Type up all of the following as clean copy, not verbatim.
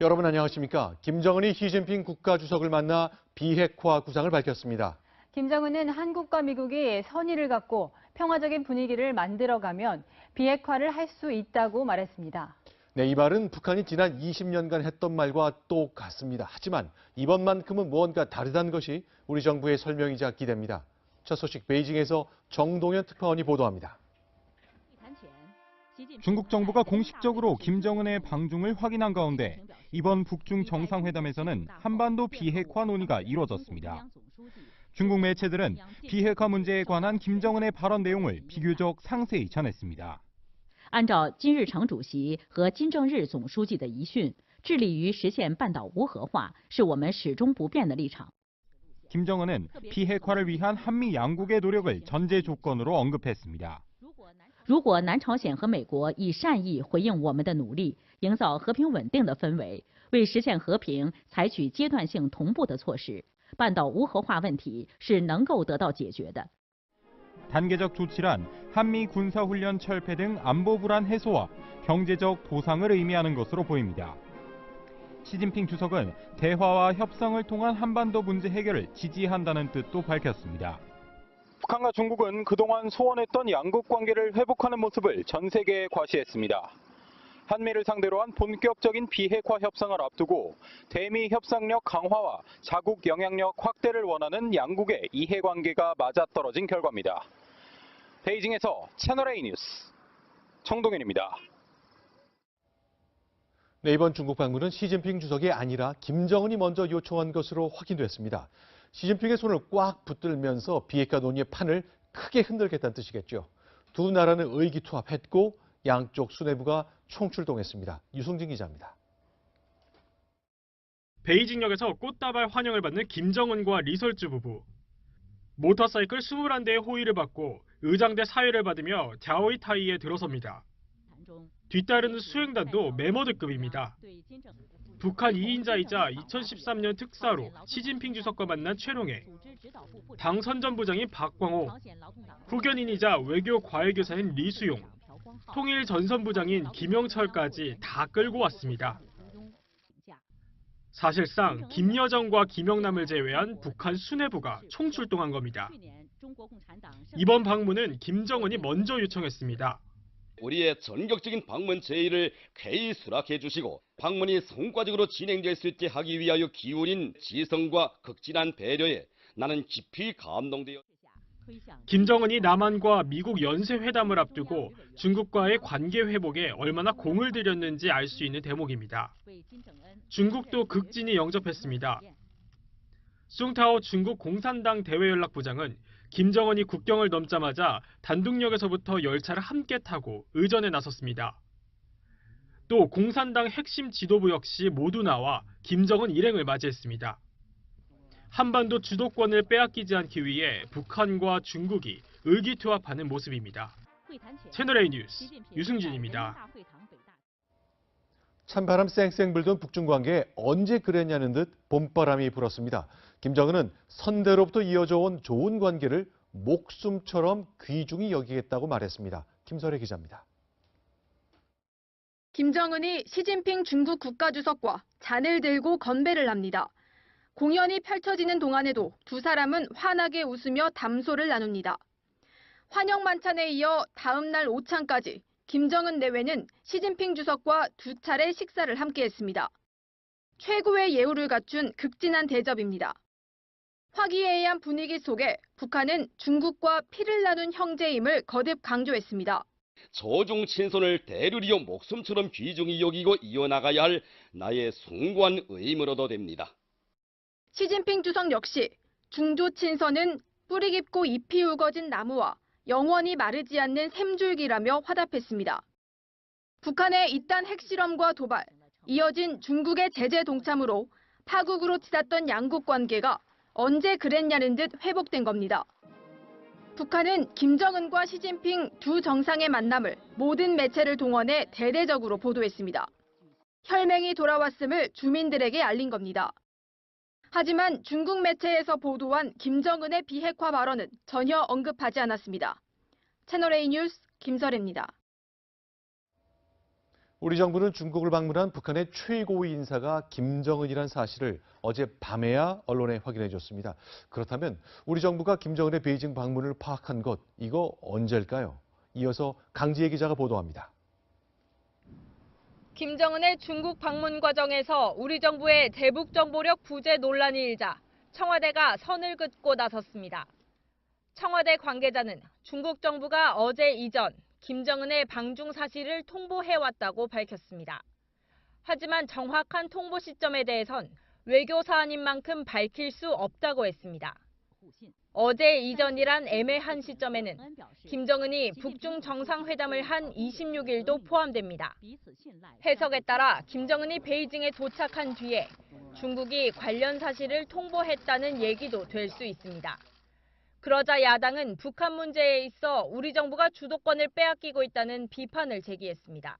여러분 안녕하십니까? 김정은이 시진핑 국가주석을 만나 비핵화 구상을 밝혔습니다. 김정은은 한국과 미국이 선의를 갖고 평화적인 분위기를 만들어가면 비핵화를 할 수 있다고 말했습니다. 네, 이 말은 북한이 지난 20년간 했던 말과 똑같습니다. 하지만 이번만큼은 무언가 다르다는 것이 우리 정부의 설명이자 기대입니다. 첫 소식 베이징에서 정동현 특파원이 보도합니다. 중국 정부가 공식적으로 김정은의 방중을 확인한 가운데 이번 북중 정상회담에서는 한반도 비핵화 논의가 이루어졌습니다. 중국 매체들은 비핵화 문제에 관한 김정은의 발언 내용을 비교적 상세히 전했습니다. 按照金日成主席和金正日总书记的遗训，致力于实现半岛无核化是我们始终不变的立场。 김정은은 비핵화를 위한 한미 양국의 노력을 전제 조건으로 언급했습니다. 如果南朝鲜和美国以善意回应我们的努力，营造和平稳定的氛围，为实现和平采取阶段性同步的措施，半岛无核化问题是能够得到解决的。 단계적 조치란 한미 군사훈련 철폐 등 안보 불안 해소와 경제적 보상을 의미하는 것으로 보입니다. 시진핑 주석은 대화와 협상을 통한 한반도 문제 해결을 지지한다는 뜻도 밝혔습니다. 북한과 중국은 그동안 소원했던 양국 관계를 회복하는 모습을 전 세계에 과시했습니다. 한미를 상대로 한 본격적인 비핵화 협상을 앞두고 대미 협상력 강화와 자국 영향력 확대를 원하는 양국의 이해관계가 맞아떨어진 결과입니다. 베이징에서 채널A 뉴스 정동현입니다. 네, 이번 중국 방문은 시진핑 주석이 아니라 김정은이 먼저 요청한 것으로 확인됐습니다. 시진핑의 손을 꽉 붙들면서 비핵화 논의의 판을 크게 흔들겠다는 뜻이겠죠. 두 나라는 의기투합했고 양쪽 수뇌부가 총출동했습니다. 유승진 기자입니다. 베이징역에서 꽃다발 환영을 받는 김정은과 리설주 부부. 모터사이클 21대의 호의를 받고 의장대 사회를 받으며 갸오이타이에 들어섭니다. 뒤따르는 수행단도 메머드급입니다. 북한 2인자이자 2013년 특사로 시진핑 주석과 만난 최롱해, 당 선전부장인 박광호, 후견인이자 외교 과외교사인 리수용, 통일 전선부장인 김영철까지 다 끌고 왔습니다. 사실상 김여정과 김영남을 제외한 북한 수뇌부가 총출동한 겁니다. 이번 방문은 김정은이 먼저 요청했습니다. 우리의 전격적인 방문 제의를 쾌히 수락해 주시고 방문이 성과적으로 진행될 수 있게 하기 위하여 기울인 지성과 극진한 배려에 나는 깊이 감동되어 김정은이 남한과 미국 연쇄회담을 앞두고 중국과의 관계 회복에 얼마나 공을 들였는지 알 수 있는 대목입니다. 중국도 극진히 영접했습니다. 숭타오 중국 공산당 대외연락부장은 김정은이 국경을 넘자마자 단둥역에서부터 열차를 함께 타고 의전에 나섰습니다. 또 공산당 핵심 지도부 역시 모두 나와 김정은 일행을 맞이했습니다. 한반도 주도권을 빼앗기지 않기 위해 북한과 중국이 의기투합하는 모습입니다. 채널A 뉴스 유승진입니다. 찬바람 쌩쌩 불던 북중 관계에 언제 그랬냐는 듯 봄바람이 불었습니다. 김정은은 선대로부터 이어져 온 좋은 관계를 목숨처럼 귀중히 여기겠다고 말했습니다. 김설혜 기자입니다. 김정은이 시진핑 중국 국가주석과 잔을 들고 건배를 합니다. 공연이 펼쳐지는 동안에도 두 사람은 환하게 웃으며 담소를 나눕니다. 환영 만찬에 이어 다음 날 오찬까지 김정은 내외는 시진핑 주석과 두 차례 식사를 함께했습니다. 최고의 예우를 갖춘 극진한 대접입니다. 화기애애한 분위기 속에 북한은 중국과 피를 나눈 형제임을 거듭 강조했습니다. 조중 친손을 대르리어 목숨처럼 귀중히 여기고 이어나가야 할 나의 숭고한 의무로도 됩니다. 시진핑 주석 역시 중조 친선은 뿌리 깊고 잎이 우거진 나무와 영원히 마르지 않는 샘줄기라며 화답했습니다. 북한의 이딴 핵실험과 도발, 이어진 중국의 제재 동참으로 파국으로 치닫던 양국 관계가 언제 그랬냐는 듯 회복된 겁니다. 북한은 김정은과 시진핑 두 정상의 만남을 모든 매체를 동원해 대대적으로 보도했습니다. 혈맹이 돌아왔음을 주민들에게 알린 겁니다. 하지만 중국 매체에서 보도한 김정은의 비핵화 발언은 전혀 언급하지 않았습니다. 채널A 뉴스 김설혜입니다. 우리 정부는 중국을 방문한 북한의 최고위 인사가 김정은이란 사실을 어젯밤에야 언론에 확인해 줬습니다. 그렇다면 우리 정부가 김정은의 베이징 방문을 파악한 것, 이거 언제일까요? 이어서 강지혜 기자가 보도합니다. 김정은의 중국 방문 과정에서 우리 정부의 대북 정보력 부재 논란이 일자 청와대가 선을 긋고 나섰습니다. 청와대 관계자는 중국 정부가 어제 이전 김정은의 방중 사실을 통보해왔다고 밝혔습니다. 하지만 정확한 통보 시점에 대해선 외교 사안인 만큼 밝힐 수 없다고 했습니다. 어제 이전이란 애매한 시점에는 김정은이 북중 정상회담을 한 26일도 포함됩니다. 해석에 따라 김정은이 베이징에 도착한 뒤에 중국이 관련 사실을 통보했다는 얘기도 될 수 있습니다. 그러자 야당은 북한 문제에 있어 우리 정부가 주도권을 빼앗기고 있다는 비판을 제기했습니다.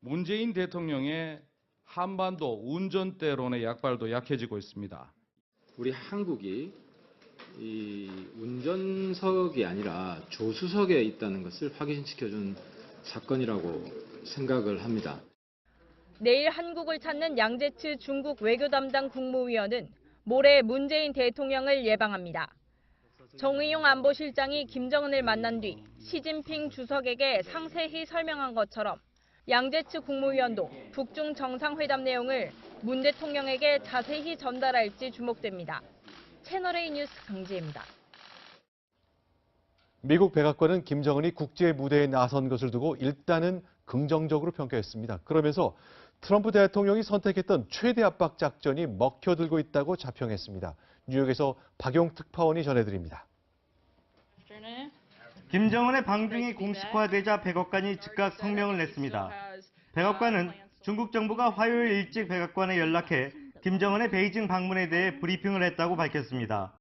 문재인 대통령의 한반도 운전대론의 약발도 약해지고 있습니다. 우리 한국이 이 운전석이 아니라 조수석에 있다는 것을 확인시켜준 사건이라고 생각을 합니다. 내일 한국을 찾는 양재츠 중국 외교 담당 국무위원은 모레 문재인 대통령을 예방합니다. 정의용 안보실장이 김정은을 만난 뒤 시진핑 주석에게 상세히 설명한 것처럼 양재츠 국무위원도 북중 정상회담 내용을 문 대통령에게 자세히 전달할지 주목됩니다. 채널A 뉴스 강지혜입니다. 미국 백악관은 김정은이 국제 무대에 나선 것을 두고 일단은 긍정적으로 평가했습니다. 그러면서 트럼프 대통령이 선택했던 최대 압박 작전이 먹혀들고 있다고 자평했습니다. 뉴욕에서 박용 특파원이 전해드립니다. 김정은의 방중이 공식화되자 백악관이 즉각 성명을 냈습니다. 백악관은 중국 정부가 화요일 일찍 백악관에 연락해 김정은의 베이징 방문에 대해 브리핑을 했다고 밝혔습니다.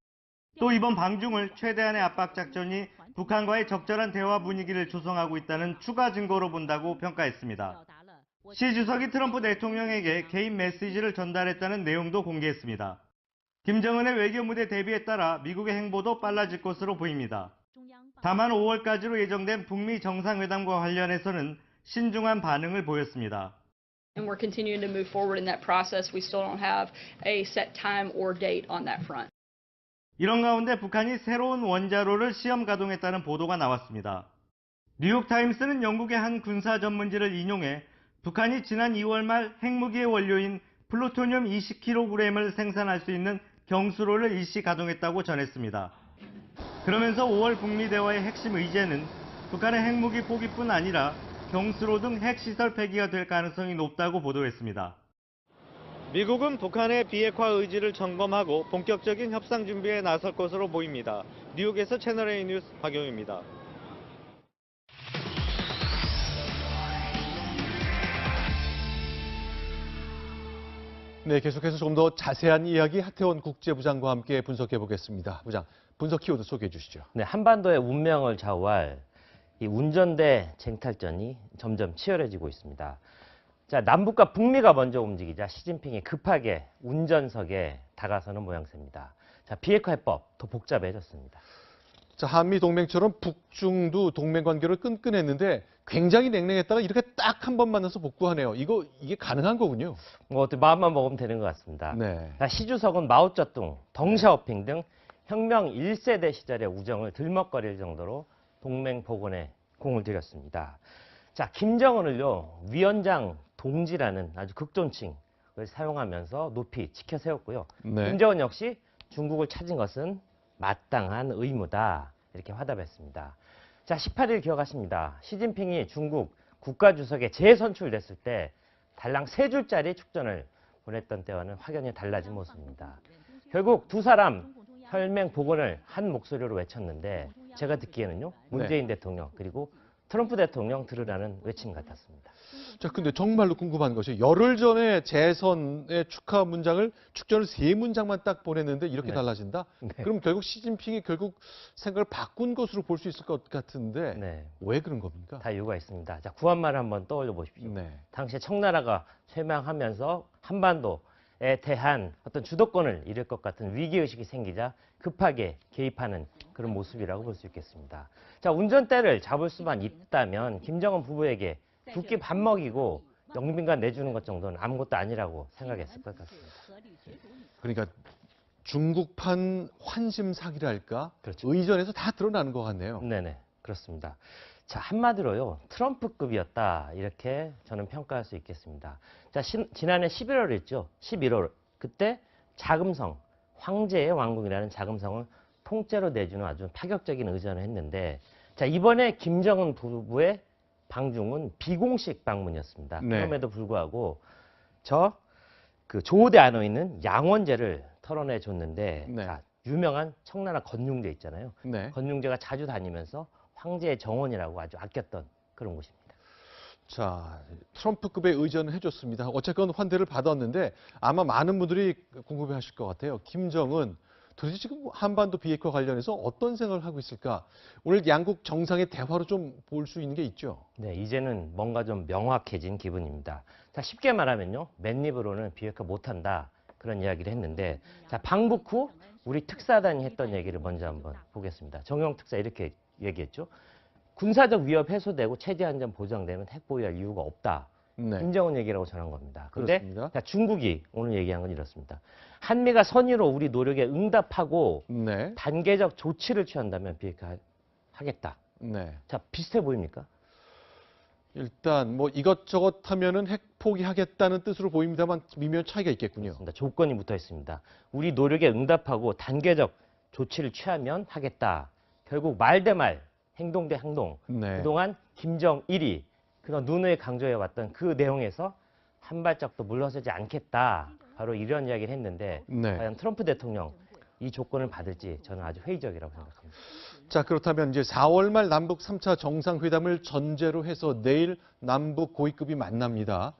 또 이번 방중을 최대한의 압박 작전이 북한과의 적절한 대화 분위기를 조성하고 있다는 추가 증거로 본다고 평가했습니다. 시 주석이 트럼프 대통령에게 개인 메시지를 전달했다는 내용도 공개했습니다. 김정은의 외교 무대 대비에 따라 미국의 행보도 빨라질 것으로 보입니다. 다만 5월까지로 예정된 북미 정상회담과 관련해서는 신중한 반응을 보였습니다. And we're continuing to move forward in that process. We still don't have a set time or date on that front. 이런 가운데 북한이 새로운 원자로를 시험 가동했다는 보도가 나왔습니다. 뉴욕타임스는 영국의 한 군사 전문지를 인용해 북한이 지난 2월 말 핵무기의 원료인 플루토늄 20kg을 생산할 수 있는 경수로를 일시 가동했다고 전했습니다. 그러면서 5월 북미 대화의 핵심 의제는 북한의 핵무기 포기뿐 아니라 경수로 등 핵시설 폐기가 될 가능성이 높다고 보도했습니다. 미국은 북한의 비핵화 의지를 점검하고 본격적인 협상 준비에 나설 것으로 보입니다. 뉴욕에서 채널A 뉴스 박용입니다. 네, 계속해서 좀 더 자세한 이야기 하태원 국제부장과 함께 분석해 보겠습니다. 부장, 분석 키워드 소개해 주시죠. 네, 한반도의 운명을 좌우할 이 운전대 쟁탈전이 점점 치열해지고 있습니다. 자, 남북과 북미가 먼저 움직이자 시진핑이 급하게 운전석에 다가서는 모양새입니다. 자, 비핵화 해법 더 복잡해졌습니다. 자, 한미 동맹처럼 북중도 동맹 관계를 끈끈했는데 굉장히 냉랭했다가 이렇게 딱 한 번 만나서 복구하네요. 이게 가능한 거군요. 어떻게 마음만 먹으면 되는 것 같습니다. 네. 자, 시 주석은 마오쩌둥, 덩샤오핑 등 혁명 1세대 시절의 우정을 들먹거릴 정도로 동맹 복원에 공을 들였습니다. 자, 김정은을요, 위원장 동지라는 아주 극존칭을 사용하면서 높이 지켜 세웠고요. 네. 김정은 역시 중국을 찾은 것은 마땅한 의무다, 이렇게 화답했습니다. 자, 18일 기억하십니다. 시진핑이 중국 국가주석에 재선출됐을 때 달랑 3줄짜리 축전을 보냈던 때와는 확연히 달라진 모습입니다. 결국 두 사람 혈맹 복원을 한 목소리로 외쳤는데 제가 듣기에는요, 문재인 대통령 그리고 트럼프 대통령 들으라는 외침 같았습니다. 자, 근데 정말로 궁금한 것이 열흘 전에 재선의 축하 문장을 축전을 3문장만 딱 보냈는데 이렇게 네. 달라진다? 네. 그럼 결국 시진핑이 결국 생각을 바꾼 것으로 볼 수 있을 것 같은데 네. 왜 그런 겁니까? 다 이유가 있습니다. 자, 구한말을 한번 떠올려 보십시오. 네. 당시에 청나라가 쇠망하면서 한반도에 대한 어떤 주도권을 잃을 것 같은 위기의식이 생기자 급하게 개입하는 그런 모습이라고 볼 수 있겠습니다. 자, 운전대를 잡을 수만 있다면 김정은 부부에게 두 끼 밥 먹이고 영빈관 내주는 것 정도는 아무것도 아니라고 생각했을 것 같습니다. 그러니까 중국판 환심사기랄까? 그렇죠. 의전에서 다 드러나는 것 같네요. 네네, 그렇습니다. 자, 한마디로요, 트럼프급이었다, 이렇게 저는 평가할 수 있겠습니다. 자, 지난해 11월이었죠. 11월. 그때 자금성, 황제의 왕궁이라는 자금성을 통째로 내주는 아주 파격적인 의전을 했는데, 자, 이번에 김정은 부부의 방중은 비공식 방문이었습니다. 네. 그럼에도 불구하고 그 조우대 안에 있는 양원제를 털어내 줬는데, 네. 자, 유명한 청나라 건륭제 있잖아요. 네. 건륭제가 자주 다니면서 황제의 정원이라고 아주 아꼈던 그런 곳입니다. 자, 트럼프급의 의전을 해줬습니다. 어쨌건 환대를 받았는데 아마 많은 분들이 궁금해하실 것 같아요. 김정은 도대체 지금 한반도 비핵화 관련해서 어떤 생각을 하고 있을까? 오늘 양국 정상의 대화로 좀 볼 수 있는 게 있죠. 네, 이제는 뭔가 좀 명확해진 기분입니다. 자, 쉽게 말하면요, 맨입으로는 비핵화 못한다, 그런 이야기를 했는데, 자, 방북 후 우리 특사단이 했던 얘기를 먼저 한번 보겠습니다. 정용 특사 이렇게 얘기했죠. 군사적 위협 해소되고 체제 안전 보장되면 핵 보유할 이유가 없다. 네. 김정은 얘기라고 전한 겁니다. 근데 그렇습니다. 자, 중국이 오늘 얘기한 건 이렇습니다. 한미가 선의로 우리 노력에 응답하고 네. 단계적 조치를 취한다면 비핵화 하겠다. 네. 자, 비슷해 보입니까? 일단 뭐 이것저것 하면은 핵 포기하겠다는 뜻으로 보입니다만 미묘한 차이가 있겠군요. 그렇습니다. 조건이 붙어 있습니다. 우리 노력에 응답하고 단계적 조치를 취하면 하겠다. 결국 말 대 말, 행동 대 행동. 네. 그동안 김정일이 그런 누누이 강조해왔던 그 내용에서 한 발짝도 물러서지 않겠다. 바로 이런 이야기를 했는데, 네. 과연 트럼프 대통령 이 조건을 받을지 저는 아주 회의적이라고 생각합니다. 자, 그렇다면 이제 4월 말 남북 3차 정상회담을 전제로 해서 내일 남북 고위급이 만납니다.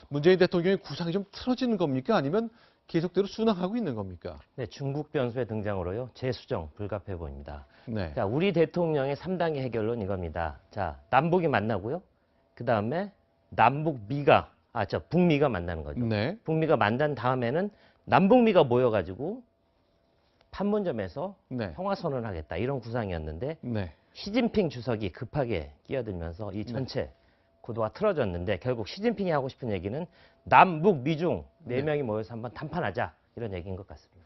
문재인 대통령의 구상이 좀 틀어지는 겁니까? 아니면 계속대로 순항하고 있는 겁니까? 네, 중국 변수의 등장으로요, 재수정 불가피해 보입니다. 네. 자, 우리 대통령의 3단계 해결론 이겁니다. 자, 남북이 만나고요. 그 다음에 북미가 만나는 거죠. 네. 북미가 만난 다음에는 남북미가 모여가지고 판문점에서 네. 평화선언을 하겠다, 이런 구상이었는데, 네. 시진핑 주석이 급하게 끼어들면서 이 전체 구도가 틀어졌는데, 결국 시진핑이 하고 싶은 얘기는 남북 미중 네 명이 모여서 한번 담판하자, 이런 얘기인 것 같습니다.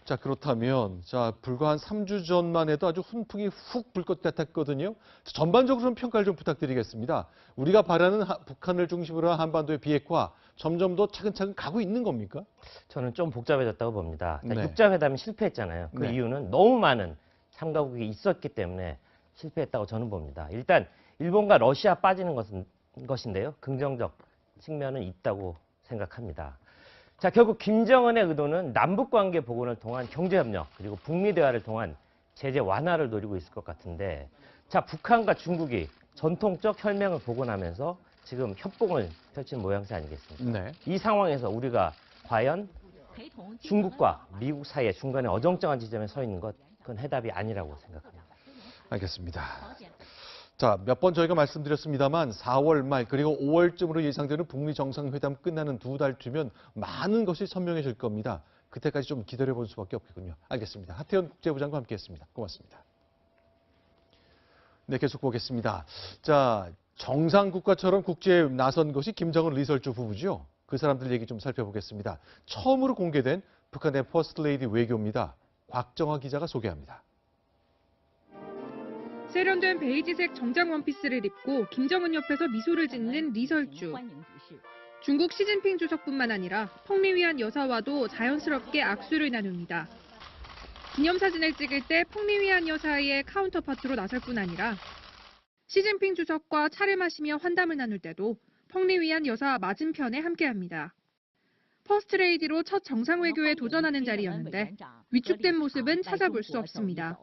자, 그렇다면 자, 불과 한 3주 전만 해도 아주 훈풍이 훅 불 것 같았거든요. 전반적으로 좀 평가를 좀 부탁드리겠습니다. 우리가 바라는 북한을 중심으로 한 한반도의 비핵화 점점 더 차근차근 가고 있는 겁니까? 저는 좀 복잡해졌다고 봅니다. 자, 네. 육자회담이 실패했잖아요. 그 네. 이유는 너무 많은 참가국이 있었기 때문에 실패했다고 저는 봅니다. 일단 일본과 러시아 빠지는 것인데요. 긍정적 측면은 있다고 생각합니다. 자, 결국 김정은의 의도는 남북관계 복원을 통한 경제협력, 그리고 북미 대화를 통한 제재 완화를 노리고 있을 것 같은데, 자, 북한과 중국이 전통적 혈맹을 복원하면서 지금 협봉을 펼친 모양새 아니겠습니까? 네. 이 상황에서 우리가 과연 중국과 미국 사이에 중간에 어정쩡한 지점에 서 있는 것, 그건 해답이 아니라고 생각합니다. 알겠습니다. 자, 몇 번 저희가 말씀드렸습니다만 4월 말 그리고 5월쯤으로 예상되는 북미 정상회담 끝나는 2달 뒤면 많은 것이 선명해질 겁니다. 그때까지 좀 기다려볼 수밖에 없겠군요. 알겠습니다. 하태현 국제부장과 함께했습니다. 고맙습니다. 네, 계속 보겠습니다. 자, 정상국가처럼 국제에 나선 것이 김정은 리설주 부부죠. 그 사람들 얘기 좀 살펴보겠습니다. 처음으로 공개된 북한의 퍼스트 레이디 외교입니다. 곽정화 기자가 소개합니다. 세련된 베이지색 정장 원피스를 입고 김정은 옆에서 미소를 짓는 리설주. 중국 시진핑 주석뿐만 아니라 펑리위안 여사와도 자연스럽게 악수를 나눕니다. 기념사진을 찍을 때 펑리위안 여사의 카운터파트로 나설 뿐 아니라 시진핑 주석과 차를 마시며 환담을 나눌 때도 펑리위안 여사 맞은편에 함께합니다. 퍼스트레이디로 첫 정상외교에 도전하는 자리였는데 위축된 모습은 찾아볼 수 없습니다.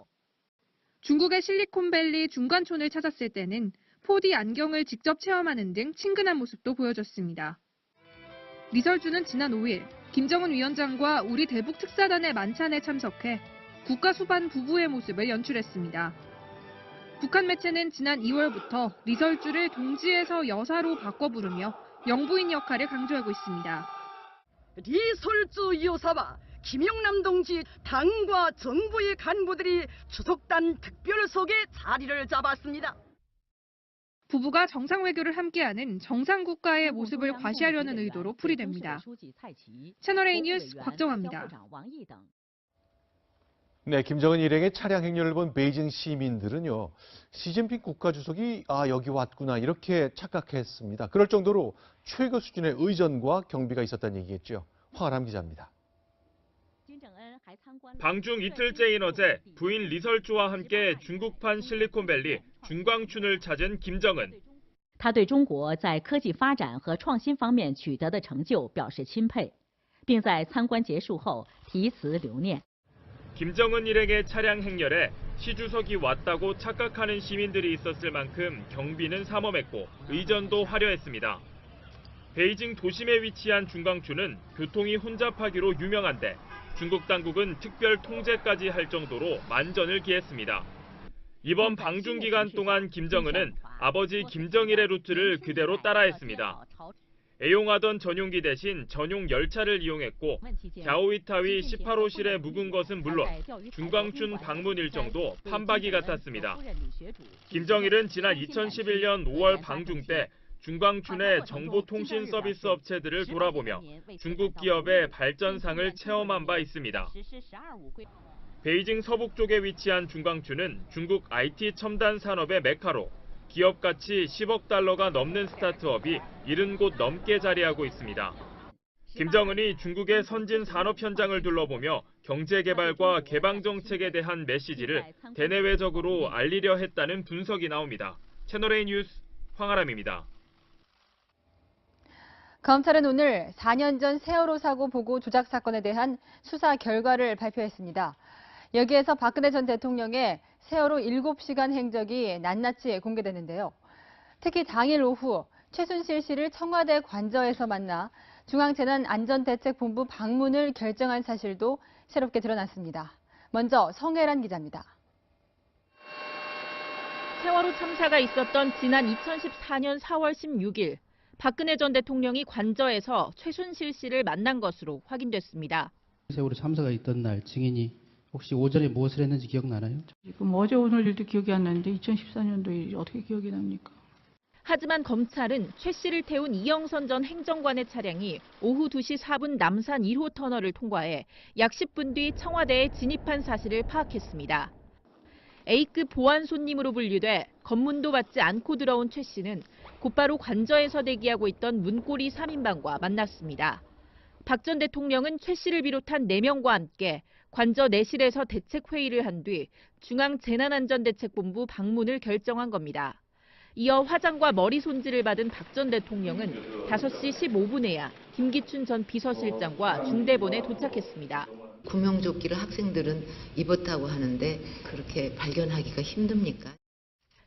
중국의 실리콘밸리 중관촌을 찾았을 때는 4D 안경을 직접 체험하는 등 친근한 모습도 보여줬습니다. 리설주는 지난 5일 김정은 위원장과 우리 대북 특사단의 만찬에 참석해 국가 수반 부부의 모습을 연출했습니다. 북한 매체는 지난 2월부터 리설주를 동지에서 여사로 바꿔 부르며 영부인 역할을 강조하고 있습니다. 리설주 여사와 김영남 동지 당과 정부의 간부들이 추석단 특별석에 자리를 잡았습니다. 부부가 정상외교를 함께하는 정상국가의 모습을 과시하려는 의도로 풀이됩니다. 채널A 뉴스 곽정화입니다. 네, 김정은 일행의 차량 행렬을 본 베이징 시민들은요, 시진핑 국가주석이 여기 왔구나 이렇게 착각했습니다. 그럴 정도로 최고 수준의 의전과 경비가 있었다는 얘기겠죠. 황아람 기자입니다. 방중 이틀째인 어제 부인 리설주와 함께 중국판 실리콘밸리 중광춘을 찾은 김정은. 他对中国在科技发展和创新方面取得的成就表示钦佩，并在参观结束后题词留念。 김정은 일행의 차량 행렬에 시 주석이 왔다고 착각하는 시민들이 있었을 만큼 경비는 삼엄했고 의전도 화려했습니다. 베이징 도심에 위치한 중광춘은 교통이 혼잡하기로 유명한데 중국 당국은 특별 통제까지 할 정도로 만전을 기했습니다. 이번 방중 기간 동안 김정은은 아버지 김정일의 루트를 그대로 따라했습니다. 애용하던 전용기 대신 전용 열차를 이용했고 갸오위타위 18호실에 묵은 것은 물론 중광춘 방문 일정도 판박이 같았습니다. 김정일은 지난 2011년 5월 방중 때 중광춘의 정보통신 서비스 업체들을 돌아보며 중국 기업의 발전상을 체험한 바 있습니다. 베이징 서북 쪽에 위치한 중광춘은 중국 IT 첨단 산업의 메카로 기업 가치 10억 달러가 넘는 스타트업이 70곳 넘게 자리하고 있습니다. 김정은이 중국의 선진 산업 현장을 둘러보며 경제 개발과 개방 정책에 대한 메시지를 대내외적으로 알리려 했다는 분석이 나옵니다. 채널A 뉴스 황아람입니다. 검찰은 오늘 4년 전 세월호 사고 보고 조작 사건에 대한 수사 결과를 발표했습니다. 여기에서 박근혜 전 대통령의 세월호 7시간 행적이 낱낱이 공개됐는데요. 특히 당일 오후 최순실 씨를 청와대 관저에서 만나 중앙재난안전대책본부 방문을 결정한 사실도 새롭게 드러났습니다. 먼저 성혜란 기자입니다. 세월호 참사가 있었던 지난 2014년 4월 16일 박근혜 전 대통령이 관저에서 최순실 씨를 만난 것으로 확인됐습니다. 세월호 참사가 있던 날 증인이 혹시 오전에 무엇을 했는지 기억나나요? 지금 어제 오늘 일도 기억이 안 나는데 2014년도 일이 어떻게 기억이 납니까? 하지만 검찰은 최 씨를 태운 이영선 전 행정관의 차량이 오후 2시 4분 남산 1호 터널을 통과해 약 10분 뒤 청와대에 진입한 사실을 파악했습니다. A급 보안 손님으로 분류돼 검문도 받지 않고 들어온 최 씨는 곧바로 관저에서 대기하고 있던 문고리 3인방과 만났습니다. 박 전 대통령은 최 씨를 비롯한 4명과 함께 관저 내실에서 대책회의를 한 뒤 중앙재난안전대책본부 방문을 결정한 겁니다. 이어 화장과 머리 손질을 받은 박 전 대통령은 5시 15분에야 김기춘 전 비서실장과 중대본에 도착했습니다. 구명조끼를 학생들은 입었다고 하는데 그렇게 발견하기가 힘듭니까?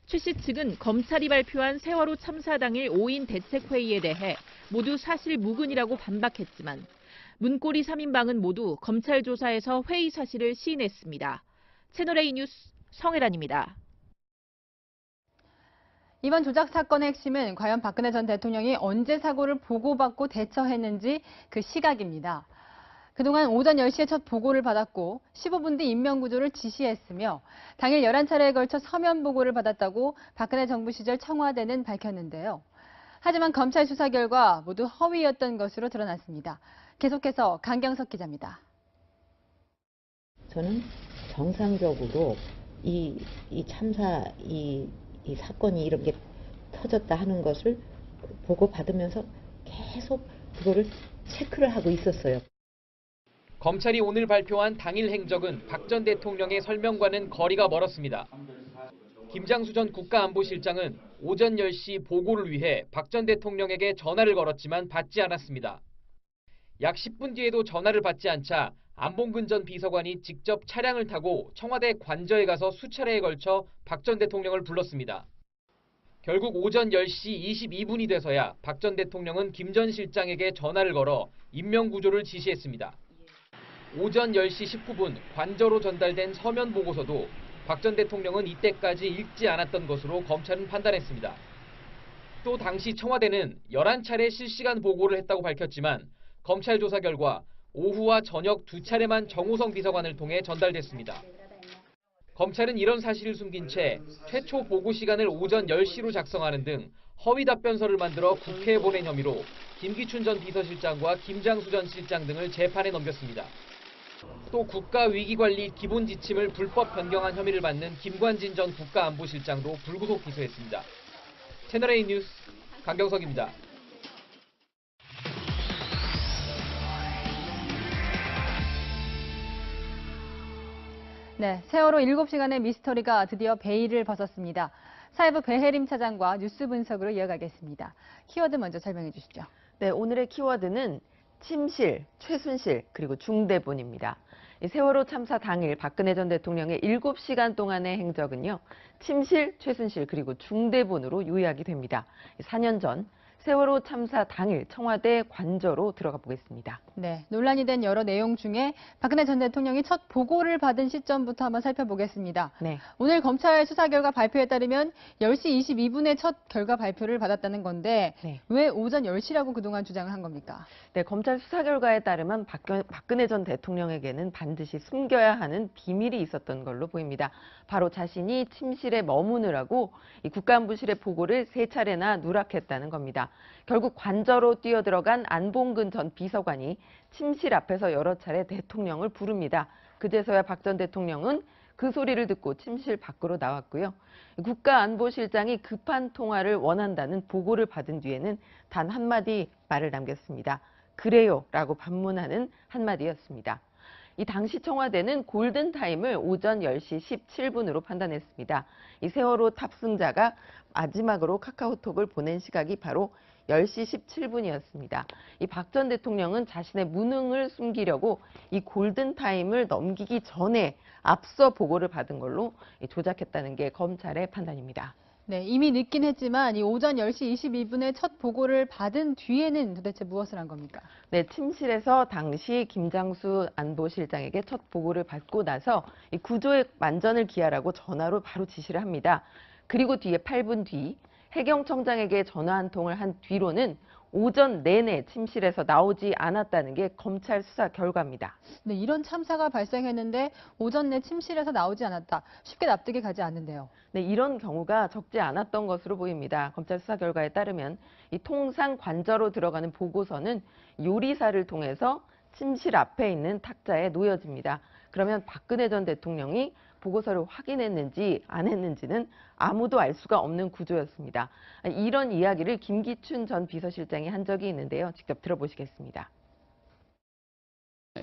최 씨 측은 검찰이 발표한 세월호 참사 당일 5인 대책회의에 대해 모두 사실 무근이라고 반박했지만 문고리 3인방은 모두 검찰 조사에서 회의 사실을 시인했습니다. 채널A 뉴스 성혜란입니다. 이번 조작 사건의 핵심은 과연 박근혜 전 대통령이 언제 사고를 보고받고 대처했는지 그 시각입니다. 그동안 오전 10시에 첫 보고를 받았고 15분 뒤 인명구조를 지시했으며 당일 11차례에 걸쳐 서면 보고를 받았다고 박근혜 정부 시절 청와대는 밝혔는데요. 하지만 검찰 수사 결과 모두 허위였던 것으로 드러났습니다. 계속해서 강경석 기자입니다. 저는 정상적으로 이 참사, 이 사건이 이렇게 터졌다 하는 것을 보고받으면서 계속 그거를 체크를 하고 있었어요. 검찰이 오늘 발표한 당일 행적은 박 전 대통령의 설명과는 거리가 멀었습니다. 김장수 전 국가안보실장은 오전 10시 보고를 위해 박 전 대통령에게 전화를 걸었지만 받지 않았습니다. 약 10분 뒤에도 전화를 받지 않자 안봉근 전 비서관이 직접 차량을 타고 청와대 관저에 가서 수차례에 걸쳐 박 전 대통령을 불렀습니다. 결국 오전 10시 22분이 돼서야 박 전 대통령은 김 전 실장에게 전화를 걸어 인명구조를 지시했습니다. 오전 10시 19분 관저로 전달된 서면 보고서도 박 전 대통령은 이때까지 읽지 않았던 것으로 검찰은 판단했습니다. 또 당시 청와대는 11차례 실시간 보고를 했다고 밝혔지만 검찰 조사 결과 오후와 저녁 2차례만 정호성 비서관을 통해 전달됐습니다. 검찰은 이런 사실을 숨긴 채 최초 보고 시간을 오전 10시로 작성하는 등 허위 답변서를 만들어 국회에 보낸 혐의로 김기춘 전 비서실장과 김장수 전 실장 등을 재판에 넘겼습니다. 또 국가위기관리 기본지침을 불법 변경한 혐의를 받는 김관진 전 국가안보실장도 불구속 기소했습니다. 채널A 뉴스 강경석입니다. 네, 세월호 7시간의 미스터리가 드디어 베일을 벗었습니다. 사회부 배혜림 차장과 뉴스 분석으로 이어가겠습니다. 키워드 먼저 설명해 주시죠. 네, 오늘의 키워드는 침실, 최순실, 그리고 중대본입니다. 세월호 참사 당일 박근혜 전 대통령의 7시간 동안의 행적은요, 침실, 최순실, 그리고 중대본으로 요약이 됩니다. 4년 전 세월호 참사 당일 청와대 관저로 들어가 보겠습니다. 네, 논란이 된 여러 내용 중에 박근혜 전 대통령이 첫 보고를 받은 시점부터 한번 살펴보겠습니다. 네. 오늘 검찰 수사 결과 발표에 따르면 10시 22분에 첫 결과 발표를 받았다는 건데 네. 왜 오전 10시라고 그동안 주장을 한 겁니까? 네, 검찰 수사 결과에 따르면 박근혜 전 대통령에게는 반드시 숨겨야 하는 비밀이 있었던 걸로 보입니다. 바로 자신이 침실에 머무느라고 이 국가안보실의 보고를 3차례나 누락했다는 겁니다. 결국 관저로 뛰어들어간 안봉근 전 비서관이 침실 앞에서 여러 차례 대통령을 부릅니다. 그제서야 박 전 대통령은 그 소리를 듣고 침실 밖으로 나왔고요. 국가안보실장이 급한 통화를 원한다는 보고를 받은 뒤에는 단 한마디 말을 남겼습니다. 그래요 라고 반문하는 한마디였습니다. 이 당시 청와대는 골든타임을 오전 10시 17분으로 판단했습니다. 이 세월호 탑승자가 마지막으로 카카오톡을 보낸 시각이 바로 10시 17분이었습니다. 이 박 전 대통령은 자신의 무능을 숨기려고 이 골든타임을 넘기기 전에 앞서 보고를 받은 걸로 조작했다는 게 검찰의 판단입니다. 네, 이미 늦긴 했지만 이 오전 10시 22분에 첫 보고를 받은 뒤에는 도대체 무엇을 한 겁니까? 네, 침실에서 당시 김장수 안보실장에게 첫 보고를 받고 나서 이 구조의 만전을 기하라고 전화로 바로 지시를 합니다. 그리고 뒤에 8분 뒤 해경청장에게 전화 한 통을 한 뒤로는 오전 내내 침실에서 나오지 않았다는 게 검찰 수사 결과입니다. 네, 이런 참사가 발생했는데 오전 내 침실에서 나오지 않았다. 쉽게 납득이 가지 않는데요. 네, 이런 경우가 적지 않았던 것으로 보입니다. 검찰 수사 결과에 따르면 이 통상 관저로 들어가는 보고서는 요리사를 통해서 침실 앞에 있는 탁자에 놓여집니다. 그러면 박근혜 전 대통령이 보고서를 확인했는지 안 했는지는 아무도 알 수가 없는 구조였습니다. 이런 이야기를 김기춘 전 비서실장이 한 적이 있는데요. 직접 들어보시겠습니다.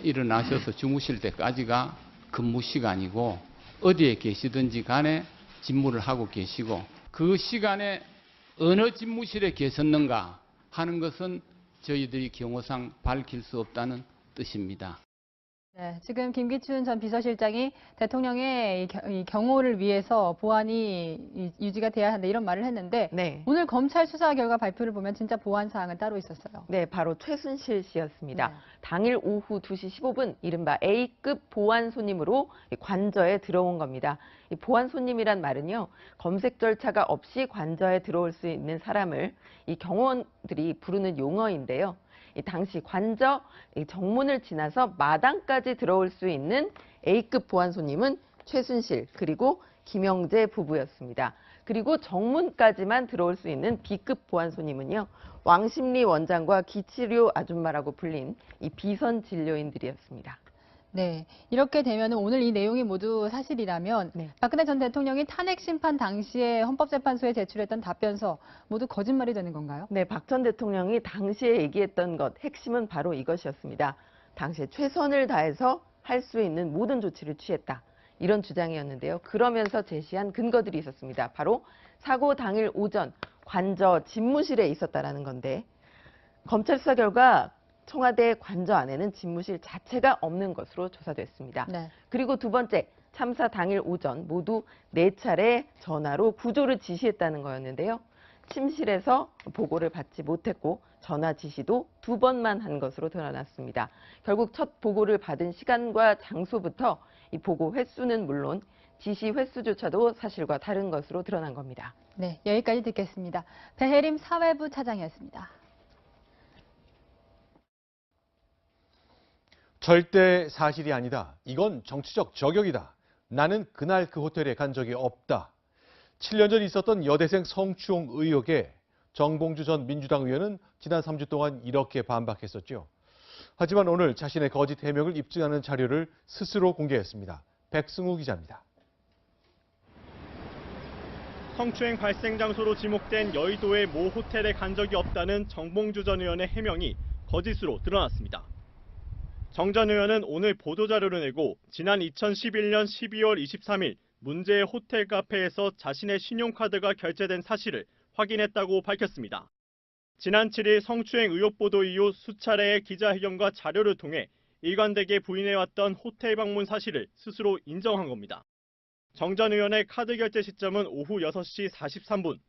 일어나셔서 주무실 때까지가 근무 시간이고 어디에 계시든지 간에 집무를 하고 계시고 그 시간에 어느 집무실에 계셨는가 하는 것은 저희들이 경호상 밝힐 수 없다는 뜻입니다. 네, 지금 김기춘 전 비서실장이 대통령의 이 경호를 위해서 보안이 유지가 돼야 한다 이런 말을 했는데 네. 오늘 검찰 수사 결과 발표를 보면 진짜 보안 사항은 따로 있었어요. 네, 바로 최순실 씨였습니다. 네. 당일 오후 2시 15분 이른바 A급 보안 손님으로 관저에 들어온 겁니다. 이 보안 손님이란 말은요, 검색 절차가 없이 관저에 들어올 수 있는 사람을 이 경호원들이 부르는 용어인데요. 이 당시 관저 정문을 지나서 마당까지 들어올 수 있는 A급 보안 손님은 최순실 그리고 김영재 부부였습니다. 그리고 정문까지만 들어올 수 있는 B급 보안 손님은요, 왕십리 원장과 기치료 아줌마라고 불린 이 비선 진료인들이었습니다. 네, 이렇게 되면 오늘 이 내용이 모두 사실이라면 박근혜 전 대통령이 탄핵 심판 당시에 헌법재판소에 제출했던 답변서 모두 거짓말이 되는 건가요? 네, 박 전 대통령이 당시에 얘기했던 것 핵심은 바로 이것이었습니다. 당시에 최선을 다해서 할 수 있는 모든 조치를 취했다. 이런 주장이었는데요. 그러면서 제시한 근거들이 있었습니다. 바로 사고 당일 오전 관저 집무실에 있었다라는 건데 검찰 수사 결과 청와대 관저 안에는 집무실 자체가 없는 것으로 조사됐습니다. 네. 그리고 두 번째, 참사 당일 오전 모두 4차례 전화로 구조를 지시했다는 거였는데요. 침실에서 보고를 받지 못했고 전화 지시도 2번만 한 것으로 드러났습니다. 결국 첫 보고를 받은 시간과 장소부터 이 보고 횟수는 물론 지시 횟수조차도 사실과 다른 것으로 드러난 겁니다. 네, 여기까지 듣겠습니다. 배혜림 사회부 차장이었습니다. 절대 사실이 아니다. 이건 정치적 저격이다. 나는 그날 그 호텔에 간 적이 없다. 7년 전 있었던 여대생 성추행 의혹에 정봉주 전 민주당 의원은 지난 3주 동안 이렇게 반박했었죠. 하지만 오늘 자신의 거짓 해명을 입증하는 자료를 스스로 공개했습니다. 백승우 기자입니다. 성추행 발생 장소로 지목된 여의도의 모 호텔에 간 적이 없다는 정봉주 전 의원의 해명이 거짓으로 드러났습니다. 정 전 의원은 오늘 보도자료를 내고 지난 2011년 12월 23일 문제의 호텔 카페에서 자신의 신용카드가 결제된 사실을 확인했다고 밝혔습니다. 지난 7일 성추행 의혹 보도 이후 수차례의 기자회견과 자료를 통해 일관되게 부인해왔던 호텔 방문 사실을 스스로 인정한 겁니다. 정 전 의원의 카드 결제 시점은 오후 6시 43분.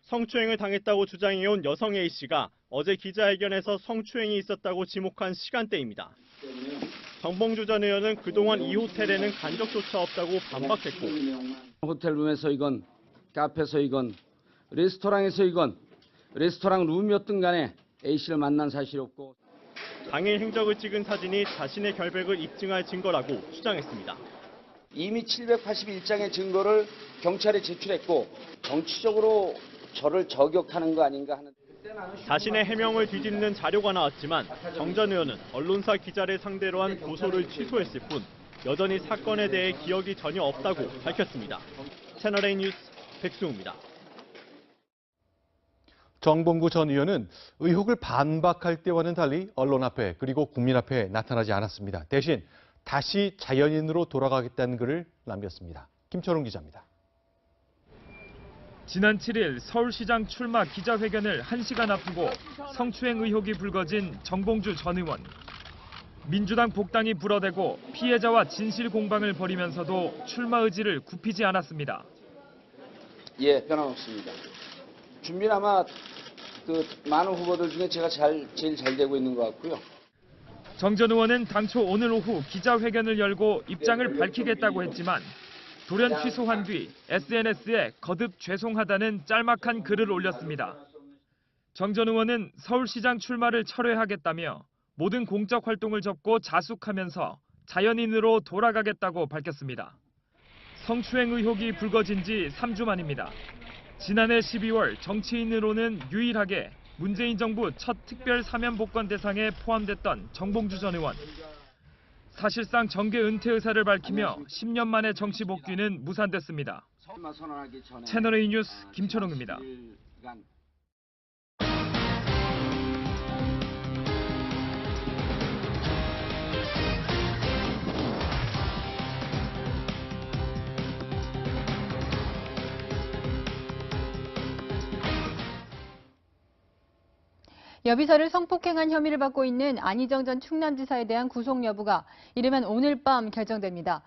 성추행을 당했다고 주장해온 여성 A씨가 어제 기자회견에서 성추행이 있었다고 지목한 시간대입니다. 정봉주 전 의원은 그동안 이 호텔에는 간 적조차 없다고 반박했고 호텔룸에서이건 카페에서이건 레스토랑에서이건 레스토랑 룸이었든 간에 A씨를 만난 사실이 없고 당일 행적을 찍은 사진이 자신의 결백을 입증할 증거라고 주장했습니다. 이미 781장의 증거를 경찰에 제출했고 정치적으로 저를 저격하는 거 아닌가 하는 자신의 해명을 뒤집는 자료가 나왔지만 정 전 의원은 언론사 기자를 상대로 한 고소를 취소했을 뿐 여전히 사건에 대해 기억이 전혀 없다고 밝혔습니다. 채널A 뉴스 백승우입니다. 정봉주 전 의원은 의혹을 반박할 때와는 달리 언론 앞에 그리고 국민 앞에 나타나지 않았습니다. 대신 다시 자연인으로 돌아가겠다는 글을 남겼습니다. 김철웅 기자입니다. 지난 7일 서울시장 출마 기자회견을 1시간 앞두고 성추행 의혹이 불거진 정봉주 전 의원. 민주당 복당이 불어대고 피해자와 진실 공방을 벌이면서도 출마 의지를 굽히지 않았습니다. 예, 변함없습니다. 준비는 아마 많은 후보들 중에 제가 제일 잘 되고 있는 것 같고요. 정 전 의원은 당초 오늘 오후 기자회견을 열고 입장을 밝히겠다고 했지만 돌연 취소한 뒤 SNS에 거듭 죄송하다는 짤막한 글을 올렸습니다. 정 전 의원은 서울시장 출마를 철회하겠다며 모든 공적 활동을 접고 자숙하면서 자연인으로 돌아가겠다고 밝혔습니다. 성추행 의혹이 불거진 지 3주 만입니다. 지난해 12월 정치인으로는 유일하게 문재인 정부 첫 특별 사면 복권 대상에 포함됐던 정봉주 전 의원. 사실상 정계 은퇴 의사를 밝히며 10년 만에 정치 복귀는 무산됐습니다. 채널A 뉴스 김철웅입니다. 여비서를 성폭행한 혐의를 받고 있는 안희정 전 충남지사에 대한 구속 여부가 이르면 오늘 밤 결정됩니다.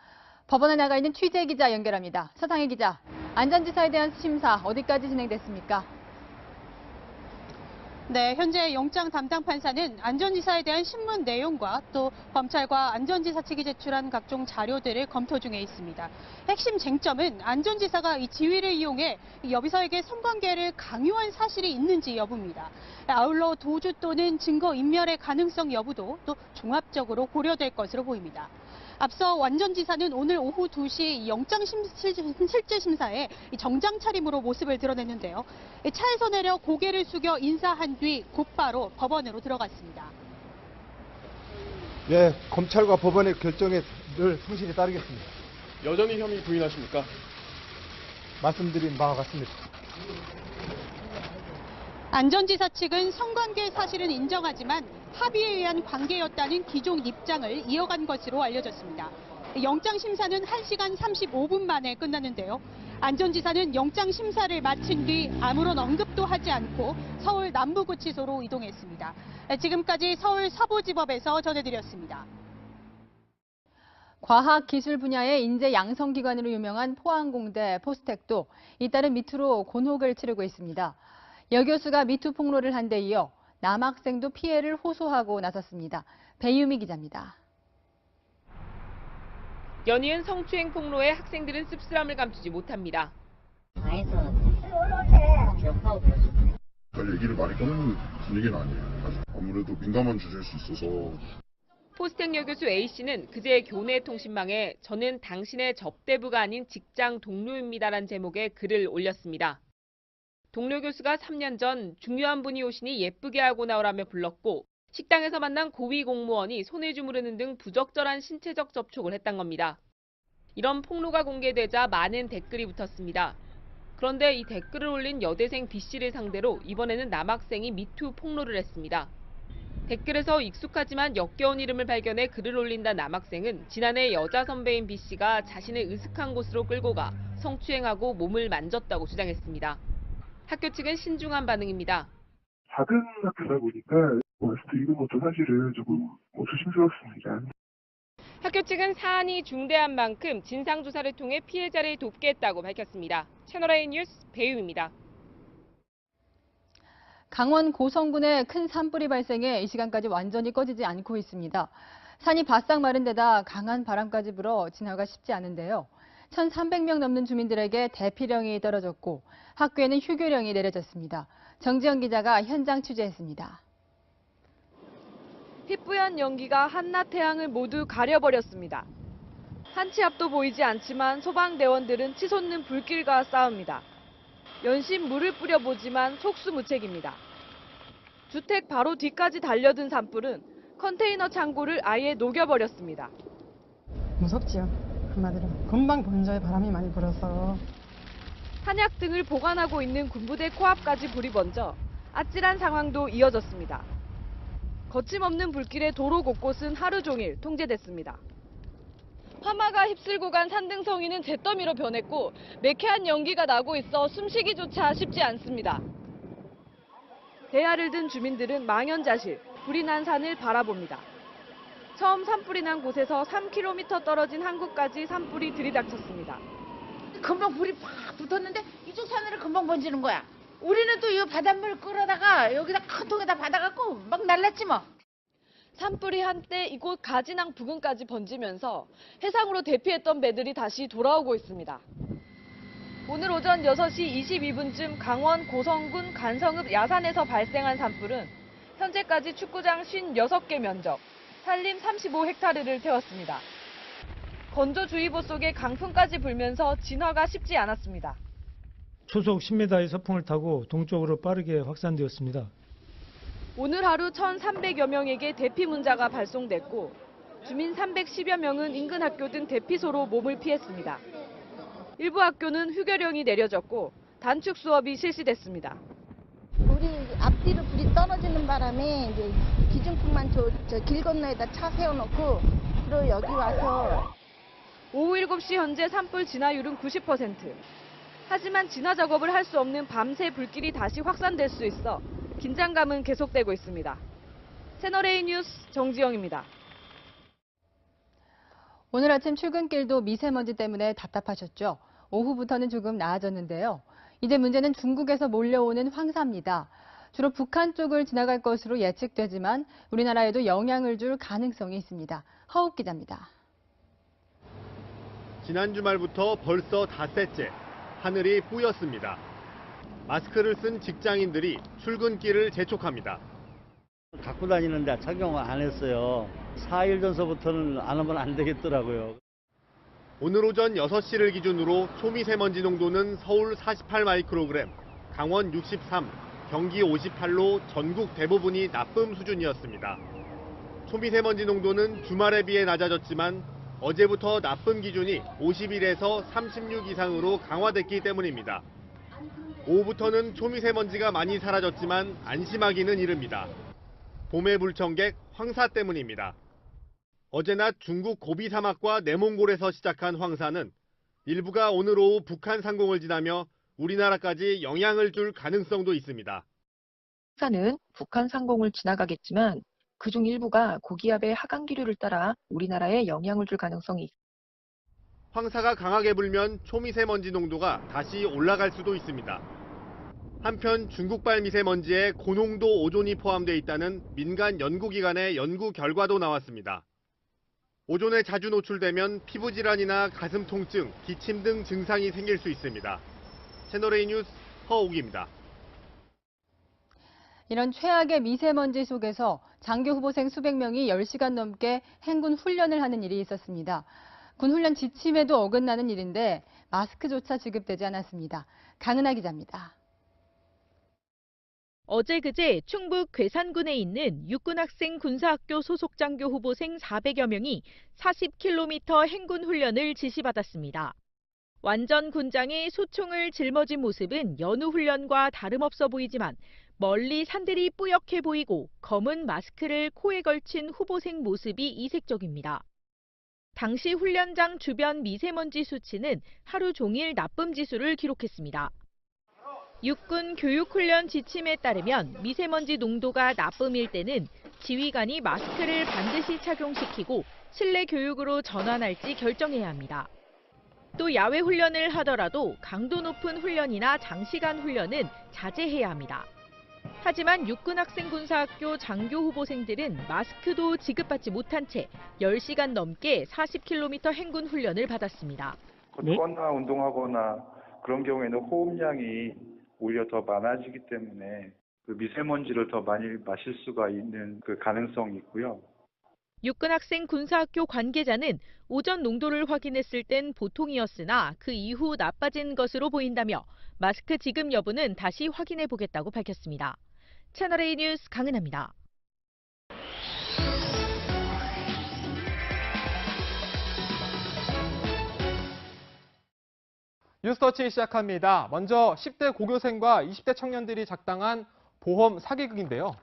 법원에 나가 있는 취재 기자 연결합니다. 서상희 기자, 안 전 지사에 대한 심사 어디까지 진행됐습니까? 네, 현재 영장 담당 판사는 안 전 지사에 대한 신문 내용과 또 검찰과 안 전 지사 측이 제출한 각종 자료들을 검토 중에 있습니다. 핵심 쟁점은 안 전 지사가 이 지위를 이용해 여비서에게 성관계를 강요한 사실이 있는지 여부입니다. 아울러 도주 또는 증거 인멸의 가능성 여부도 또 종합적으로 고려될 것으로 보입니다. 앞서 안 전 지사는 오늘 오후 2시 영장 실질 심사에 정장 차림으로 모습을 드러냈는데요. 차에서 내려 고개를 숙여 인사한 뒤 곧바로 법원으로 들어갔습니다. 네, 검찰과 법원의 결정에 늘 성실히 따르겠습니다. 여전히 혐의 부인하십니까? 말씀드린 바와 같습니다. 안 전 지사 측은 성관계 사실은 인정하지만 합의에 의한 관계였다는 기존 입장을 이어간 것으로 알려졌습니다. 영장 심사는 1시간 35분 만에 끝났는데요. 안 전 지사는 영장 심사를 마친 뒤 아무런 언급도 하지 않고 서울 남부구치소로 이동했습니다. 지금까지 서울 서부지법에서 전해드렸습니다. 과학기술 분야의 인재 양성기관으로 유명한 포항공대 포스텍도 잇따른 미투로 곤혹을 치르고 있습니다. 여 교수가 미투 폭로를 한 데 이어 남학생도 피해를 호소하고 나섰습니다. 배유미 기자입니다. 연이은 성추행 폭로에 학생들은 씁쓸함을 감추지 못합니다. 잘 얘기를 많이 꺼내는 분위기는 아니에요. 아무래도 민감한 주제일 수 있어서. 포스텍 여교수 A씨는 그제 교내 통신망에 저는 당신의 접대부가 아닌 직장 동료입니다란 제목의 글을 올렸습니다. 동료 교수가 3년 전 중요한 분이 오시니 예쁘게 하고 나오라며 불렀고 식당에서 만난 고위 공무원이 손을 주무르는 등 부적절한 신체적 접촉을 했던 겁니다. 이런 폭로가 공개되자 많은 댓글이 붙었습니다. 그런데 이 댓글을 올린 여대생 B씨를 상대로 이번에는 남학생이 미투 폭로를 했습니다. 댓글에서 익숙하지만 역겨운 이름을 발견해 글을 올린다 남학생은 지난해 여자 선배인 B씨가 자신을 으슥한 곳으로 끌고 가 성추행하고 몸을 만졌다고 주장했습니다. 학교 측은 신중한 반응입니다. 작은 학교다 보니까 말씀드리는 것도 사실은 조금 조심스럽습니다. 학교 측은 사안이 중대한 만큼 진상조사를 통해 피해자를 돕겠다고 밝혔습니다. 채널A 뉴스 배유입니다. 강원 고성군에 큰 산불이 발생해 이 시간까지 완전히 꺼지지 않고 있습니다. 산이 바싹 마른 데다 강한 바람까지 불어 진화가 쉽지 않은데요. 1,300명 넘는 주민들에게 대피령이 떨어졌고 학교에는 휴교령이 내려졌습니다. 정지영 기자가 현장 취재했습니다. 희뿌연 연기가 한낮 태양을 모두 가려버렸습니다. 한 치 앞도 보이지 않지만 소방대원들은 치솟는 불길과 싸웁니다. 연신 물을 뿌려보지만 속수무책입니다. 주택 바로 뒤까지 달려든 산불은 컨테이너 창고를 아예 녹여버렸습니다. 무섭지요. 한마디로 금방 번져요. 바람이 많이 불어서. 탄약 등을 보관하고 있는 군부대 코앞까지 불이 번져 아찔한 상황도 이어졌습니다. 거침없는 불길에 도로 곳곳은 하루 종일 통제됐습니다. 화마가 휩쓸고 간 산등성이는 잿더미로 변했고 매캐한 연기가 나고 있어 숨쉬기조차 쉽지 않습니다. 대야를 든 주민들은 망연자실, 불이 난 산을 바라봅니다. 처음 산불이 난 곳에서 3km 떨어진 항구까지 산불이 들이닥쳤습니다. 금방 불이 팍 붙었는데 이쪽 산으로 금방 번지는 거야. 우리는 또 이 바닷물 끌어다가 여기다 큰 통에다 받아갖고 막 날랐지 뭐. 산불이 한때 이곳 가진항 부근까지 번지면서 해상으로 대피했던 배들이 다시 돌아오고 있습니다. 오늘 오전 6시 22분쯤 강원 고성군 간성읍 야산에서 발생한 산불은 현재까지 축구장 56개 면적, 산림 35헥타르를 태웠습니다. 건조주의보 속에 강풍까지 불면서 진화가 쉽지 않았습니다. 초속 10m의 서풍을 타고 동쪽으로 빠르게 확산되었습니다. 오늘 하루 1,300여 명에게 대피 문자가 발송됐고 주민 310여 명은 인근 학교 등 대피소로 몸을 피했습니다. 일부 학교는 휴교령이 내려졌고 단축 수업이 실시됐습니다. 우리 앞뒤로 불이 떨어지는 바람에 이제 기준품만 저 길 건너에다 차 세워놓고 그리고 여기 와서 오후 7시 현재 산불 진화율은 90%. 하지만 진화 작업을 할 수 없는 밤새 불길이 다시 확산될 수 있어 긴장감은 계속되고 있습니다. 채널A 뉴스 정지영입니다. 오늘 아침 출근길도 미세먼지 때문에 답답하셨죠? 오후부터는 조금 나아졌는데요. 이제 문제는 중국에서 몰려오는 황사입니다. 주로 북한 쪽을 지나갈 것으로 예측되지만 우리나라에도 영향을 줄 가능성이 있습니다. 허욱 기자입니다. 지난 주말부터 벌써 닷새째 하늘이 뿌였습니다. 마스크를 쓴 직장인들이 출근길을 재촉합니다. 갖고 다니는데 착용 안 했어요. 4일 전서부터는 안 하면 안 되겠더라고요. 오늘 오전 6시를 기준으로 초미세먼지 농도는 서울 48 마이크로그램, 강원 63, 경기 58로 전국 대부분이 나쁨 수준이었습니다. 초미세먼지 농도는 주말에 비해 낮아졌지만 어제부터 나쁨 기준이 51에서 36 이상으로 강화됐기 때문입니다. 오후부터는 초미세먼지가 많이 사라졌지만 안심하기는 이릅니다. 봄의 불청객 황사 때문입니다. 어제 낮 중국 고비 사막과 내몽골에서 시작한 황사는 일부가 오늘 오후 북한 상공을 지나며 우리나라까지 영향을 줄 가능성도 있습니다. 황사는 북한 상공을 지나가겠지만 그중 일부가 고기압의 하강 기류를 따라 우리나라에 영향을 줄 가능성이 있습니다. 황사가 강하게 불면 초미세먼지 농도가 다시 올라갈 수도 있습니다. 한편 중국발 미세먼지에 고농도 오존이 포함되어 있다는 민간 연구기관의 연구 결과도 나왔습니다. 오존에 자주 노출되면 피부질환이나 가슴 통증, 기침 등 증상이 생길 수 있습니다. 채널A 뉴스 허욱입니다. 이런 최악의 미세먼지 속에서 장교 후보생 수백 명이 10시간 넘게 행군 훈련을 하는 일이 있었습니다. 군 훈련 지침에도 어긋나는 일인데 마스크조차 지급되지 않았습니다. 강은하 기자입니다. 어제 그제 충북 괴산군에 있는 육군학생 군사학교 소속 장교 후보생 400여 명이 40km 행군 훈련을 지시받았습니다. 완전 군장에 소총을 짊어진 모습은 여느 훈련과 다름없어 보이지만 멀리 산들이 뿌옇게 보이고 검은 마스크를 코에 걸친 후보생 모습이 이색적입니다. 당시 훈련장 주변 미세먼지 수치는 하루 종일 나쁨 지수를 기록했습니다. 육군 교육훈련 지침에 따르면 미세먼지 농도가 나쁨일 때는 지휘관이 마스크를 반드시 착용시키고 실내 교육으로 전환할지 결정해야 합니다. 또 야외 훈련을 하더라도 강도 높은 훈련이나 장시간 훈련은 자제해야 합니다. 하지만 육군학생군사학교 장교 후보생들은 마스크도 지급받지 못한 채 10시간 넘게 40km 행군 훈련을 받았습니다. 걷거나 운동하거나 그런 경우에는 호흡량이 오히려 더 많아지기 때문에 그 미세먼지를 더 많이 마실 수가 있는 그 가능성이 있고요. 육군학생군사학교 관계자는 오전 농도를 확인했을 땐 보통이었으나 그 이후 나빠진 것으로 보인다며 마스크 지급 여부는 다시 확인해 보겠다고 밝혔습니다. 채널A 뉴스 강은하입니다. 뉴스터치 시작합니다. 먼저 10대 고교생과 20대 청년들이 작당한 보험 사기극인데요.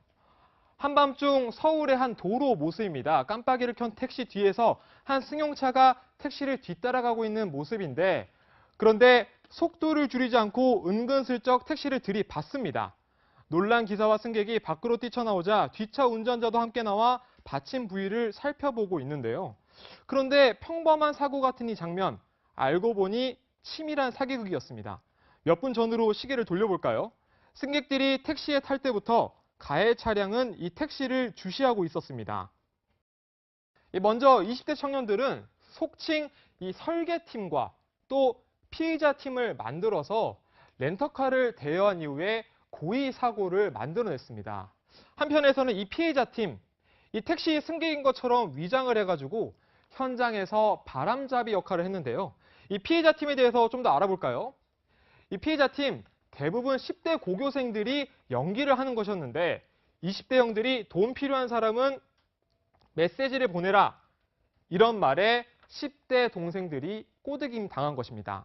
한밤중 서울의 한 도로 모습입니다. 깜빡이를 켠 택시 뒤에서 한 승용차가 택시를 뒤따라가고 있는 모습인데 그런데 속도를 줄이지 않고 은근슬쩍 택시를 들이받습니다. 놀란 기사와 승객이 밖으로 뛰쳐나오자 뒷차 운전자도 함께 나와 받침 부위를 살펴보고 있는데요. 그런데 평범한 사고 같은 이 장면, 알고 보니 치밀한 사기극이었습니다. 몇 분 전으로 시계를 돌려볼까요? 승객들이 택시에 탈 때부터 가해 차량은 이 택시를 주시하고 있었습니다. 먼저 20대 청년들은 속칭 이 설계팀과 또 피의자 팀을 만들어서 렌터카를 대여한 이후에 고의 사고를 만들어냈습니다. 한편에서는 이 피해자 팀, 이 택시 승객인 것처럼 위장을 해가지고 현장에서 바람잡이 역할을 했는데요. 이 피해자 팀에 대해서 좀 더 알아볼까요? 이 피해자 팀 대부분 10대 고교생들이 연기를 하는 것이었는데 20대 형들이 돈 필요한 사람은 메시지를 보내라 이런 말에 10대 동생들이 꼬드김 당한 것입니다.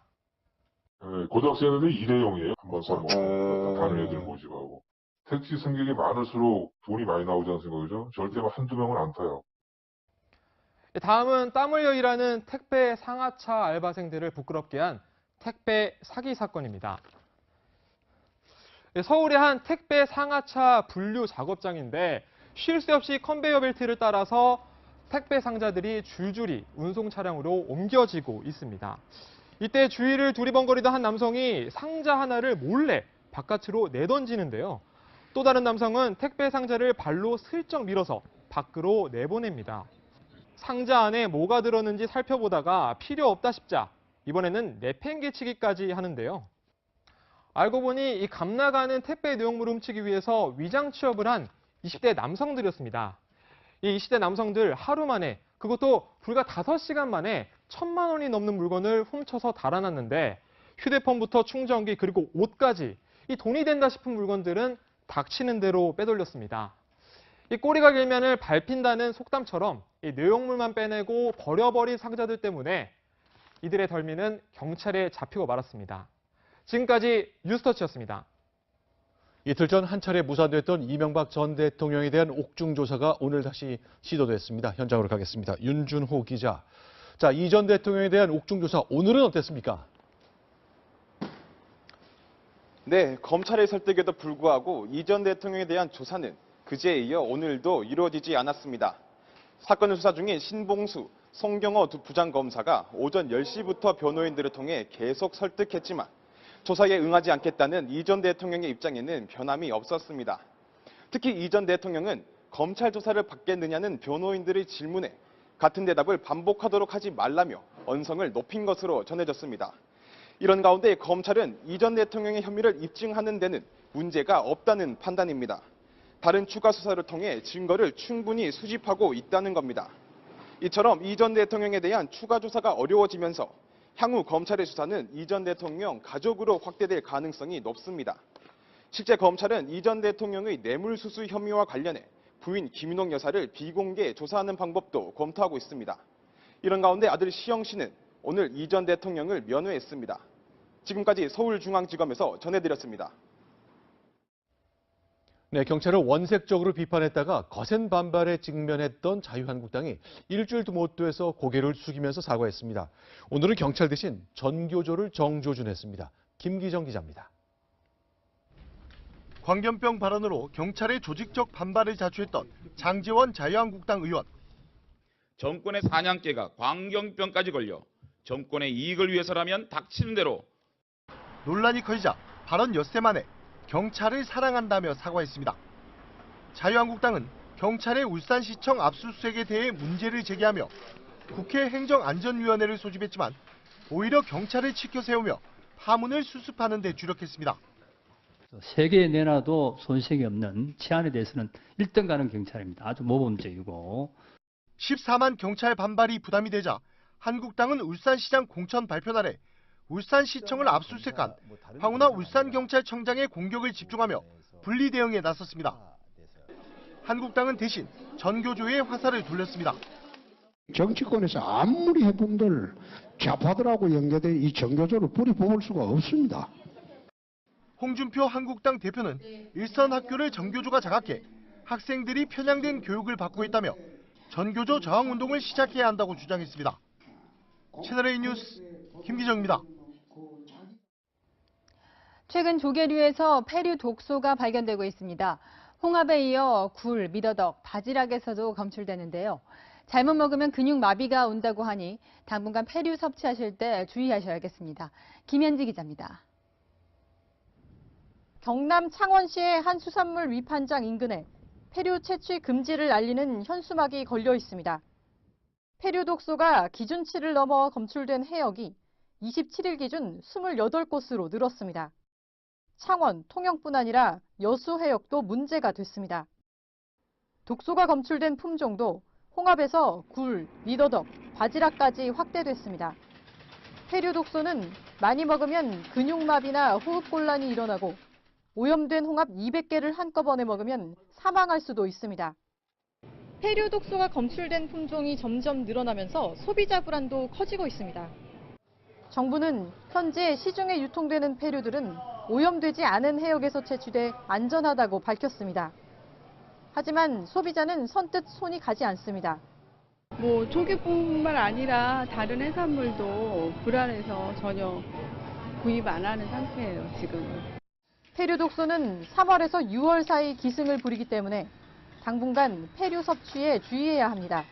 고등학생들이 일회용이에요. 한번 써먹고 다른 애들 모집하고. 택시 승객이 많을수록 돈이 많이 나오지 않습니까? 그죠? 절대 한두 명은 안 타요. 다음은 땀 흘려 일하는 택배 상하차 알바생들을 부끄럽게 한 택배 사기 사건입니다. 서울의 한 택배 상하차 분류 작업장인데 쉴 새 없이 컨베이어 벨트를 따라서 택배 상자들이 줄줄이 운송 차량으로 옮겨지고 있습니다. 이때 주위를 두리번거리던 한 남성이 상자 하나를 몰래 바깥으로 내던지는데요. 또 다른 남성은 택배 상자를 발로 슬쩍 밀어서 밖으로 내보냅니다. 상자 안에 뭐가 들었는지 살펴보다가 필요 없다 싶자 이번에는 내팽개치기까지 하는데요. 알고 보니 이 값나가는 택배 내용물을 훔치기 위해서 위장 취업을 한 20대 남성들이었습니다. 이 20대 남성들 하루 만에 그것도 불과 5시간 만에 1,000만 원이 넘는 물건을 훔쳐서 달아났는데 휴대폰부터 충전기 그리고 옷까지 이 돈이 된다 싶은 물건들은 닥치는 대로 빼돌렸습니다. 이 꼬리가 길면을 밟힌다는 속담처럼 이 내용물만 빼내고 버려버린 상자들 때문에 이들의 덜미는 경찰에 잡히고 말았습니다. 지금까지 뉴스터치였습니다. 이틀 전 한 차례 무산됐던 이명박 전 대통령에 대한 옥중 조사가 오늘 다시 시도됐습니다. 현장으로 가겠습니다. 윤준호 기자. 자, 이 전 대통령에 대한 옥중 조사 오늘은 어땠습니까? 네, 검찰의 설득에도 불구하고 이 전 대통령에 대한 조사는 그제에 이어 오늘도 이루어지지 않았습니다. 사건을 수사 중인 신봉수, 송경호 두 부장검사가 오전 10시부터 변호인들을 통해 계속 설득했지만 조사에 응하지 않겠다는 이 전 대통령의 입장에는 변함이 없었습니다. 특히 이 전 대통령은 검찰 조사를 받겠느냐는 변호인들의 질문에 같은 대답을 반복하도록 하지 말라며 언성을 높인 것으로 전해졌습니다. 이런 가운데 검찰은 이 전 대통령의 혐의를 입증하는 데는 문제가 없다는 판단입니다. 다른 추가 수사를 통해 증거를 충분히 수집하고 있다는 겁니다. 이처럼 이 전 대통령에 대한 추가 조사가 어려워지면서 향후 검찰의 수사는 이 전 대통령 가족으로 확대될 가능성이 높습니다. 실제 검찰은 이 전 대통령의 뇌물수수 혐의와 관련해 부인 김윤옥 여사를 비공개 조사하는 방법도 검토하고 있습니다. 이런 가운데 아들 시영 씨는 오늘 이 전 대통령을 면회했습니다. 지금까지 서울중앙지검에서 전해드렸습니다. 네, 경찰을 원색적으로 비판했다가 거센 반발에 직면했던 자유한국당이 일주일도 못 돼서 고개를 숙이면서 사과했습니다. 오늘은 경찰 대신 전교조를 정조준했습니다. 김기정 기자입니다. 광견병 발언으로 경찰의 조직적 반발을 자초했던 장제원 자유한국당 의원. 정권의 사냥개가 광견병까지 걸려 정권의 이익을 위해서라면 닥치는 대로. 논란이 커지자 발언 엿새 만에 경찰을 사랑한다며 사과했습니다. 자유한국당은 경찰의 울산시청 압수수색에 대해 문제를 제기하며 국회 행정안전위원회를 소집했지만 오히려 경찰을 치켜 세우며 파문을 수습하는 데 주력했습니다. 세계에 내놔도 손색이 없는 치안에 대해서는 1등 가는 경찰입니다. 아주 모범적이고. 14만 경찰 반발이 부담이 되자 한국당은 울산시장 공천 발표 날에 울산시청을 압수수색한 황운하 울산경찰청장의 공격을 집중하며 분리 대응에 나섰습니다. 한국당은 대신 전교조의 화살을 돌렸습니다. 정치권에서 아무리 해본들 좌파들하고 연계된 이 전교조를 뿌리 뽑을 수가 없습니다. 홍준표 한국당 대표는 일선 학교를 전교조가 장악해 학생들이 편향된 교육을 받고 있다며 전교조 저항 운동을 시작해야 한다고 주장했습니다. 채널A 뉴스 김기정입니다. 최근 조개류에서 폐류 독소가 발견되고 있습니다. 홍합에 이어 굴, 미더덕, 바지락에서도 검출되는데요. 잘못 먹으면 근육마비가 온다고 하니 당분간 폐류 섭취하실 때 주의하셔야겠습니다. 김현지 기자입니다. 경남 창원시의 한 수산물 위판장 인근에 폐류 채취 금지를 알리는 현수막이 걸려 있습니다. 폐류 독소가 기준치를 넘어 검출된 해역이 27일 기준 28곳으로 늘었습니다. 창원, 통영뿐 아니라 여수 해역도 문제가 됐습니다. 독소가 검출된 품종도 홍합에서 굴, 미더덕, 바지락까지 확대됐습니다. 폐류 독소는 많이 먹으면 근육마비나 호흡곤란이 일어나고 오염된 홍합 200개를 한꺼번에 먹으면 사망할 수도 있습니다. 폐류 독소가 검출된 품종이 점점 늘어나면서 소비자 불안도 커지고 있습니다. 정부는 현재 시중에 유통되는 폐류들은 오염되지 않은 해역에서 채취돼 안전하다고 밝혔습니다. 하지만 소비자는 선뜻 손이 가지 않습니다. 조개뿐만 아니라 다른 해산물도 불안해서 전혀 구입 안 하는 상태예요, 지금은. 폐류 독소는 3월에서 6월 사이 기승을 부리기 때문에 당분간 폐류 섭취에 주의해야 합니다.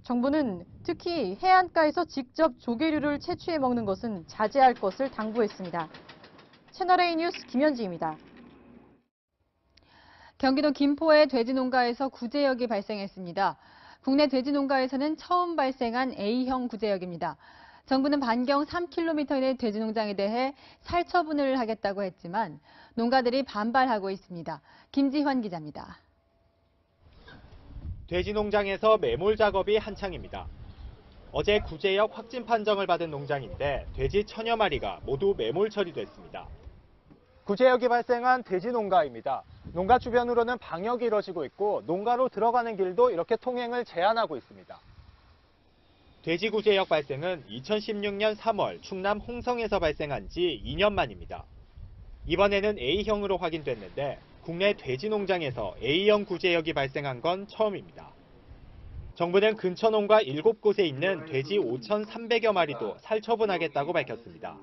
정부는 특히 해안가에서 직접 조개류를 채취해 먹는 것은 자제할 것을 당부했습니다. 채널A 뉴스 김현지입니다. 경기도 김포의 돼지 농가에서 구제역이 발생했습니다. 국내 돼지 농가에서는 처음 발생한 A형 구제역입니다. 정부는 반경 3km의 돼지 농장에 대해 살처분을 하겠다고 했지만 농가들이 반발하고 있습니다. 김지환 기자입니다. 돼지 농장에서 매몰 작업이 한창입니다. 어제 구제역 확진 판정을 받은 농장인데 돼지 1000여 마리가 모두 매몰 처리됐습니다. 구제역이 발생한 돼지 농가입니다. 농가 주변으로는 방역이 이뤄지고 있고 농가로 들어가는 길도 이렇게 통행을 제한하고 있습니다. 돼지 구제역 발생은 2016년 3월 충남 홍성에서 발생한 지 2년 만입니다. 이번에는 A형으로 확인됐는데 국내 돼지 농장에서 A형 구제역이 발생한 건 처음입니다. 정부는 근처 농가 7곳에 있는 돼지 5,300여 마리도 살처분하겠다고 밝혔습니다.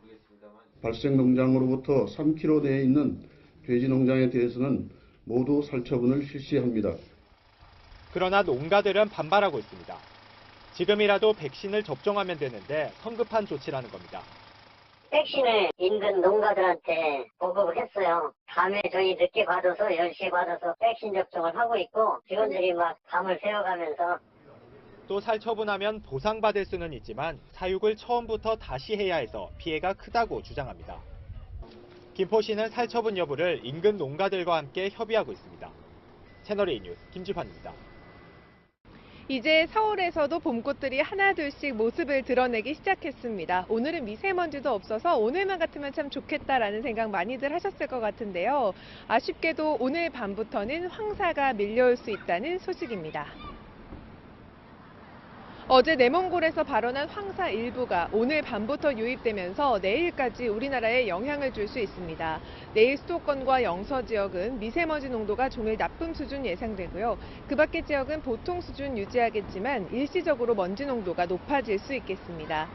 발생 농장으로부터 3km 내에 있는 돼지 농장에 대해서는 모두 살처분을 실시합니다. 그러나 농가들은 반발하고 있습니다. 지금이라도 백신을 접종하면 되는데 성급한 조치라는 겁니다. 백신을 인근 농가들한테 보급을 했어요. 밤에 저희 늦게 받아서 10시에 받아서 백신 접종을 하고 있고 직원들이 막 밤을 새워가면서 또 살처분하면 보상받을 수는 있지만 사육을 처음부터 다시 해야 해서 피해가 크다고 주장합니다. 김포시는 살처분 여부를 인근 농가들과 함께 협의하고 있습니다. 채널A 뉴스 김지환입니다. 이제 서울에서도 봄꽃들이 하나둘씩 모습을 드러내기 시작했습니다. 오늘은 미세먼지도 없어서 오늘만 같으면 참 좋겠다라는 생각 많이들 하셨을 것 같은데요. 아쉽게도 오늘 밤부터는 황사가 밀려올 수 있다는 소식입니다. 어제 내몽골에서 발원한 황사 일부가 오늘 밤부터 유입되면서 내일까지 우리나라에 영향을 줄 수 있습니다. 내일 수도권과 영서 지역은 미세먼지 농도가 종일 나쁨 수준 예상되고요. 그 밖의 지역은 보통 수준 유지하겠지만 일시적으로 먼지 농도가 높아질 수 있겠습니다.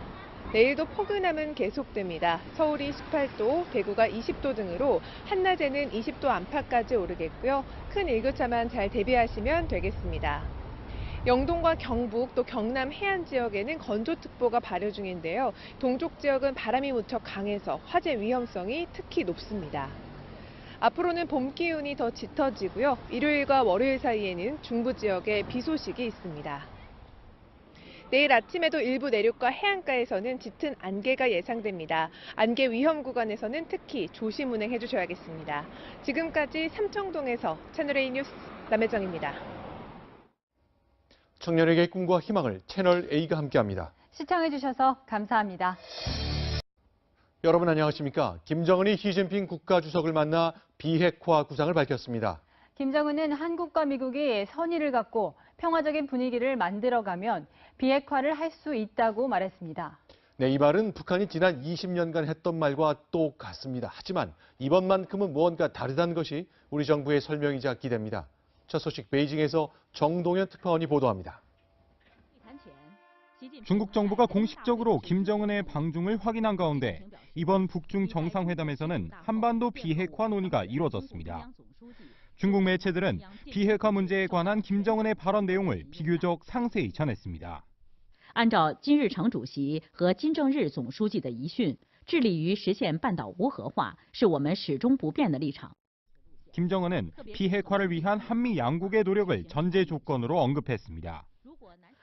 내일도 포근함은 계속됩니다. 서울이 18도, 대구가 20도 등으로 한낮에는 20도 안팎까지 오르겠고요. 큰 일교차만 잘 대비하시면 되겠습니다. 영동과 경북 또 경남 해안 지역에는 건조특보가 발효 중인데요. 동쪽 지역은 바람이 무척 강해서 화재 위험성이 특히 높습니다. 앞으로는 봄 기운이 더 짙어지고요. 일요일과 월요일 사이에는 중부 지역에 비 소식이 있습니다. 내일 아침에도 일부 내륙과 해안가에서는 짙은 안개가 예상됩니다. 안개 위험 구간에서는 특히 조심 운행해 주셔야겠습니다. 지금까지 삼청동에서 채널A 뉴스 남혜정입니다. 청년에게 꿈과 희망을 채널A가 함께합니다. 시청해주셔서 감사합니다. 여러분 안녕하십니까? 김정은이 시진핑 국가주석을 만나 비핵화 구상을 밝혔습니다. 김정은은 한국과 미국이 선의를 갖고 평화적인 분위기를 만들어가면 비핵화를 할 수 있다고 말했습니다. 네, 이 말은 북한이 지난 20년간 했던 말과 똑같습니다. 하지만 이번만큼은 무언가 다르다는 것이 우리 정부의 설명이자 기대입니다. 첫 소식 베이징에서 정동현 특파원이 보도합니다. 중국 정부가 공식적으로 김정은의 방중을 확인한 가운데 이번 북중 정상회담에서는 한반도 비핵화 논의가 이루어졌습니다. 중국 매체들은 비핵화 문제에 관한 김정은의 발언 내용을 비교적 상세히 전했습니다. 按照金日成主席和金正日总书记的遗训，致力于实现半岛无核化，是我们始终不变的立场。 김정은은 비핵화를 위한 한미 양국의 노력을 전제 조건으로 언급했습니다.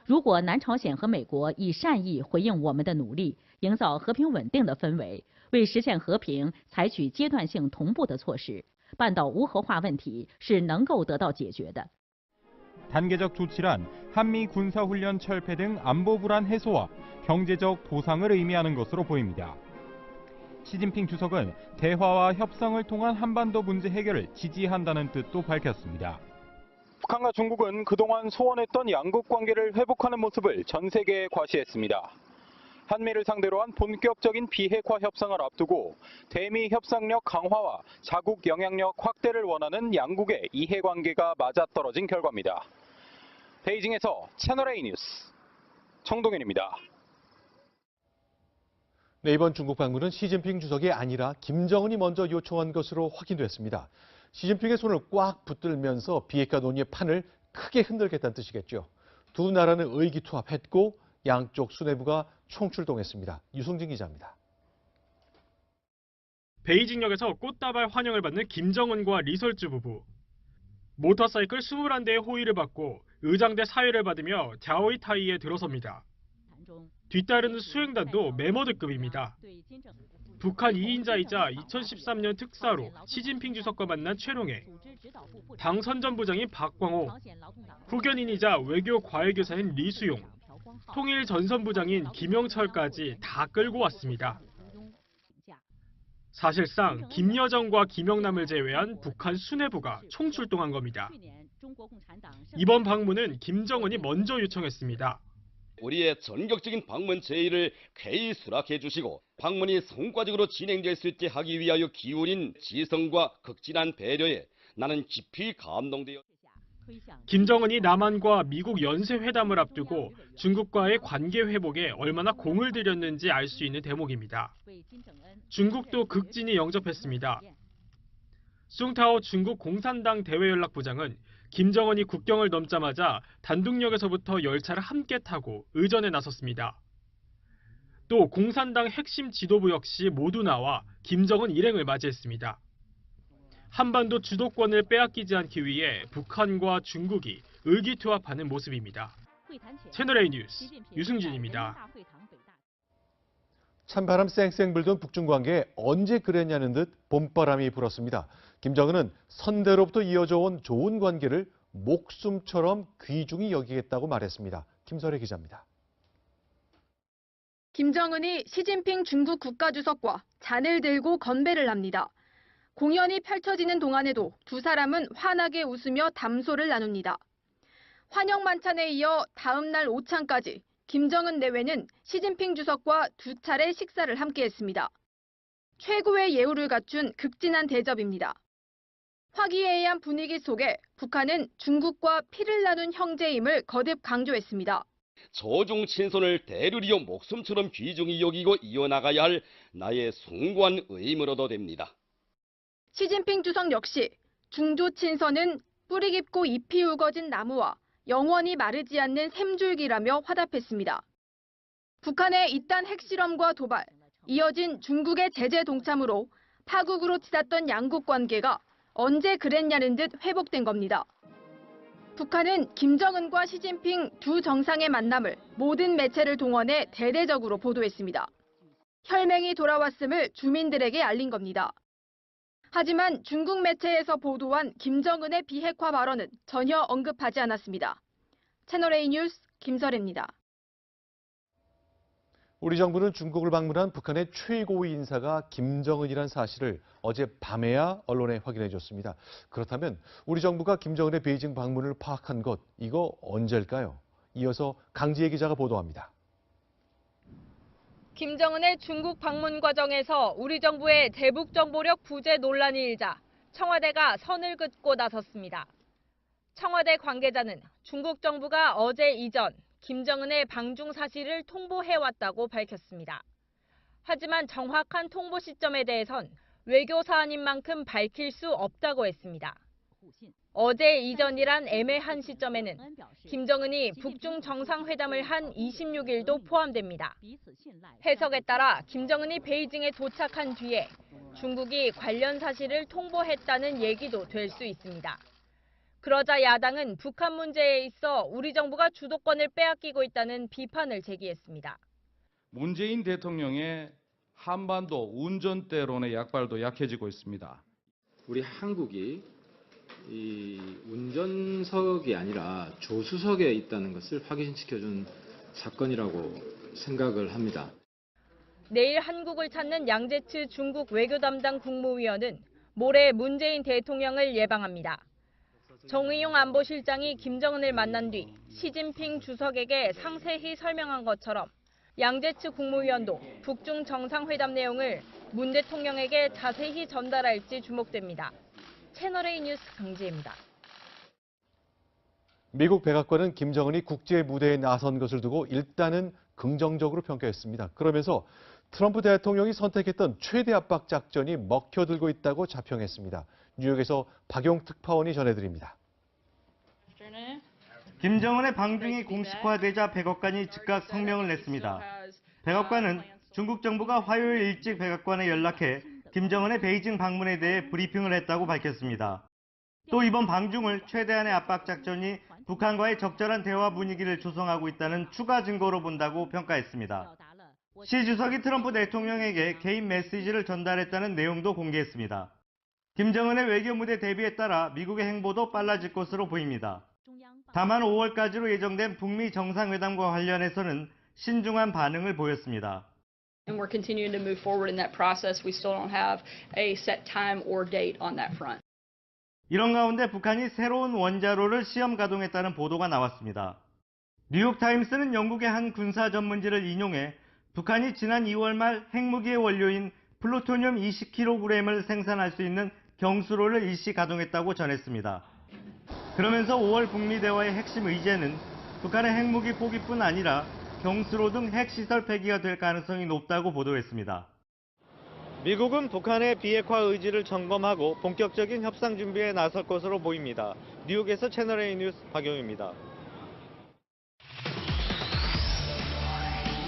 如果南朝鲜和美国以善意回应我们的努力，营造和平稳定的氛围，为实现和平采取阶段性同步的措施，半岛无核化问题是能够得到解决的。 단계적 조치란 한미 군사훈련 철폐 등 안보 불안 해소와 경제적 보상을 의미하는 것으로 보입니다. 시진핑 주석은 대화와 협상을 통한 한반도 문제 해결을 지지한다는 뜻도 밝혔습니다. 북한과 중국은 그동안 소원했던 양국 관계를 회복하는 모습을 전 세계에 과시했습니다. 한미를 상대로 한 본격적인 비핵화 협상을 앞두고 대미 협상력 강화와 자국 영향력 확대를 원하는 양국의 이해관계가 맞아떨어진 결과입니다. 베이징에서 채널A 뉴스 정동현입니다. 네, 이번 중국 방문은 시진핑 주석이 아니라 김정은이 먼저 요청한 것으로 확인됐습니다. 시진핑의 손을 꽉 붙들면서 비핵화 논의의 판을 크게 흔들겠다는 뜻이겠죠. 두 나라는 의기투합했고 양쪽 수뇌부가 총출동했습니다. 유승진 기자입니다. 베이징역에서 꽃다발 환영을 받는 김정은과 리설주 부부. 모터사이클 21대의 호의를 받고 의장대 사회를 받으며 갸오이타이에 들어섭니다. 뒤따르는 수행단도 메머드급입니다. 북한 2인자이자 2013년 특사로 시진핑 주석과 만난 최롱해, 당 선전부장인 박광호, 후견인이자 외교 과외교사인 리수용, 통일 전선부장인 김영철까지 다 끌고 왔습니다. 사실상 김여정과 김영남을 제외한 북한 수뇌부가 총출동한 겁니다. 이번 방문은 김정은이 먼저 요청했습니다. 우리의 전격적인 방문 제의를 쾌히 수락해 주시고 방문이 성과적으로 진행될 수 있게 하기 위하여 기울인 지성과 극진한 배려에 나는 깊이 감동되어 김정은이 남한과 미국 연쇄회담을 앞두고 중국과의 관계 회복에 얼마나 공을 들였는지 알 수 있는 대목입니다. 중국도 극진히 영접했습니다. 숭타오 중국 공산당 대외연락부장은 김정은이 국경을 넘자마자 단둥역에서부터 열차를 함께 타고 의전에 나섰습니다. 또 공산당 핵심 지도부 역시 모두 나와 김정은 일행을 맞이했습니다. 한반도 주도권을 빼앗기지 않기 위해 북한과 중국이 의기투합하는 모습입니다. 채널A 뉴스 유승진입니다. 찬바람 쌩쌩 불던 북중 관계에 언제 그랬냐는 듯 봄바람이 불었습니다. 김정은은 선대로부터 이어져 온 좋은 관계를 목숨처럼 귀중히 여기겠다고 말했습니다. 김설혜 기자입니다. 김정은이 시진핑 중국 국가주석과 잔을 들고 건배를 합니다. 공연이 펼쳐지는 동안에도 두 사람은 환하게 웃으며 담소를 나눕니다. 환영 만찬에 이어 다음 날 오찬까지 김정은 내외는 시진핑 주석과 두 차례 식사를 함께했습니다. 최고의 예우를 갖춘 극진한 대접입니다. 화기애애한 분위기 속에 북한은 중국과 피를 나눈 형제임을 거듭 강조했습니다. 조중 친손을 대르리어 목숨처럼 귀중히 여기고 이어나가야 할 나의 숭고한 의무로도 됩니다. 시진핑 주석 역시 중조 친선은 뿌리 깊고 잎이 우거진 나무와 영원히 마르지 않는 샘줄기라며 화답했습니다. 북한의 이딴 핵실험과 도발, 이어진 중국의 제재 동참으로 파국으로 치닫던 양국 관계가 언제 그랬냐는 듯 회복된 겁니다. 북한은 김정은과 시진핑 두 정상의 만남을 모든 매체를 동원해 대대적으로 보도했습니다. 혈맹이 돌아왔음을 주민들에게 알린 겁니다. 하지만 중국 매체에서 보도한 김정은의 비핵화 발언은 전혀 언급하지 않았습니다. 채널A 뉴스 김설혜입니다. 우리 정부는 중국을 방문한 북한의 최고위 인사가 김정은이란 사실을 어젯밤에야 언론에 확인해줬습니다. 그렇다면 우리 정부가 김정은의 베이징 방문을 파악한 것, 이거 언제일까요? 이어서 강지혜 기자가 보도합니다. 김정은의 중국 방문 과정에서 우리 정부의 대북 정보력 부재 논란이 일자 청와대가 선을 긋고 나섰습니다. 청와대 관계자는 중국 정부가 어제 이전 김정은의 방중 사실을 통보해왔다고 밝혔습니다. 하지만 정확한 통보 시점에 대해선 외교 사안인 만큼 밝힐 수 없다고 했습니다. 어제 이전이란 애매한 시점에는 김정은이 북중 정상회담을 한 26일도 포함됩니다. 해석에 따라 김정은이 베이징에 도착한 뒤에 중국이 관련 사실을 통보했다는 얘기도 될 수 있습니다. 그러자 야당은 북한 문제에 있어 우리 정부가 주도권을 빼앗기고 있다는 비판을 제기했습니다. 문재인 대통령의 한반도 운전대론의 약발도 약해지고 있습니다. 우리 한국이 이 운전석이 아니라 조수석에 있다는 것을 확인시켜준 사건이라고 생각을 합니다. 내일 한국을 찾는 양재츠 중국 외교 담당 국무위원은 모레 문재인 대통령을 예방합니다. 정의용 안보실장이 김정은을 만난 뒤 시진핑 주석에게 상세히 설명한 것처럼 양재츠 국무위원도 북중 정상회담 내용을 문 대통령에게 자세히 전달할지 주목됩니다. 채널A 뉴스 강지혜입니다. 미국 백악관은 김정은이 국제 무대에 나선 것을 두고 일단은 긍정적으로 평가했습니다. 그러면서 트럼프 대통령이 선택했던 최대 압박 작전이 먹혀들고 있다고 자평했습니다. 뉴욕에서 박용 특파원이 전해드립니다. 김정은의 방중이 공식화되자 백악관이 즉각 성명을 냈습니다. 백악관은 중국 정부가 화요일 일찍 백악관에 연락해 김정은의 베이징 방문에 대해 브리핑을 했다고 밝혔습니다. 또 이번 방중을 최대한의 압박 작전이 북한과의 적절한 대화 분위기를 조성하고 있다는 추가 증거로 본다고 평가했습니다. 시 주석이 트럼프 대통령에게 개인 메시지를 전달했다는 내용도 공개했습니다. 김정은의 외교 무대 대비에 따라 미국의 행보도 빨라질 것으로 보입니다. 다만 5월까지로 예정된 북미 정상회담과 관련해서는 신중한 반응을 보였습니다. And we're continuing to move forward in that process. We still don't have a set time or date on that front. 이런 가운데 북한이 새로운 원자로를 시험 가동했다는 보도가 나왔습니다. 뉴욕타임스는 영국의 한 군사 전문지를 인용해 북한이 지난 2월 말 핵무기의 원료인 플루토늄 20kg을 생산할 수 있는 경수로를 일시 가동했다고 전했습니다. 그러면서 5월 북미 대화의 핵심 의제는 북한의 핵무기 포기뿐 아니라 경수로 등 핵시설 폐기가 될 가능성이 높다고 보도했습니다. 미국은 북한의 비핵화 의지를 점검하고 본격적인 협상 준비에 나설 것으로 보입니다. 뉴욕에서 채널A 뉴스 박용입니다.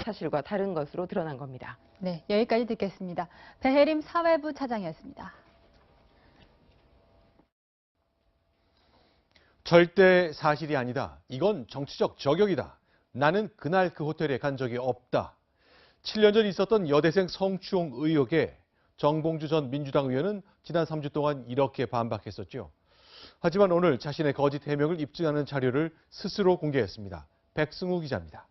사실과 다른 것으로 드러난 겁니다. 네, 여기까지 듣겠습니다. 배혜림 사회부 차장이었습니다. 절대 사실이 아니다. 이건 정치적 저격이다. 나는 그날 그 호텔에 간 적이 없다. 7년 전 있었던 여대생 성추행 의혹에 정봉주 전 민주당 의원은 지난 3주 동안 이렇게 반박했었죠. 하지만 오늘 자신의 거짓 해명을 입증하는 자료를 스스로 공개했습니다. 백승우 기자입니다.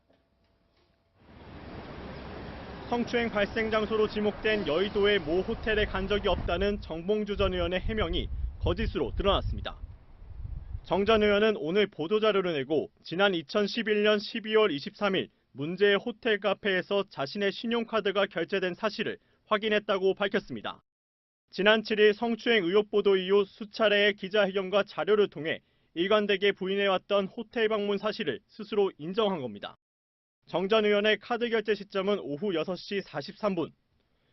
성추행 발생 장소로 지목된 여의도의 모 호텔에 간 적이 없다는 정봉주 전 의원의 해명이 거짓으로 드러났습니다. 정 전 의원은 오늘 보도자료를 내고 지난 2011년 12월 23일 문제의 호텔 카페에서 자신의 신용카드가 결제된 사실을 확인했다고 밝혔습니다. 지난 7일 성추행 의혹 보도 이후 수차례의 기자회견과 자료를 통해 일관되게 부인해왔던 호텔 방문 사실을 스스로 인정한 겁니다. 정 전 의원의 카드 결제 시점은 오후 6시 43분.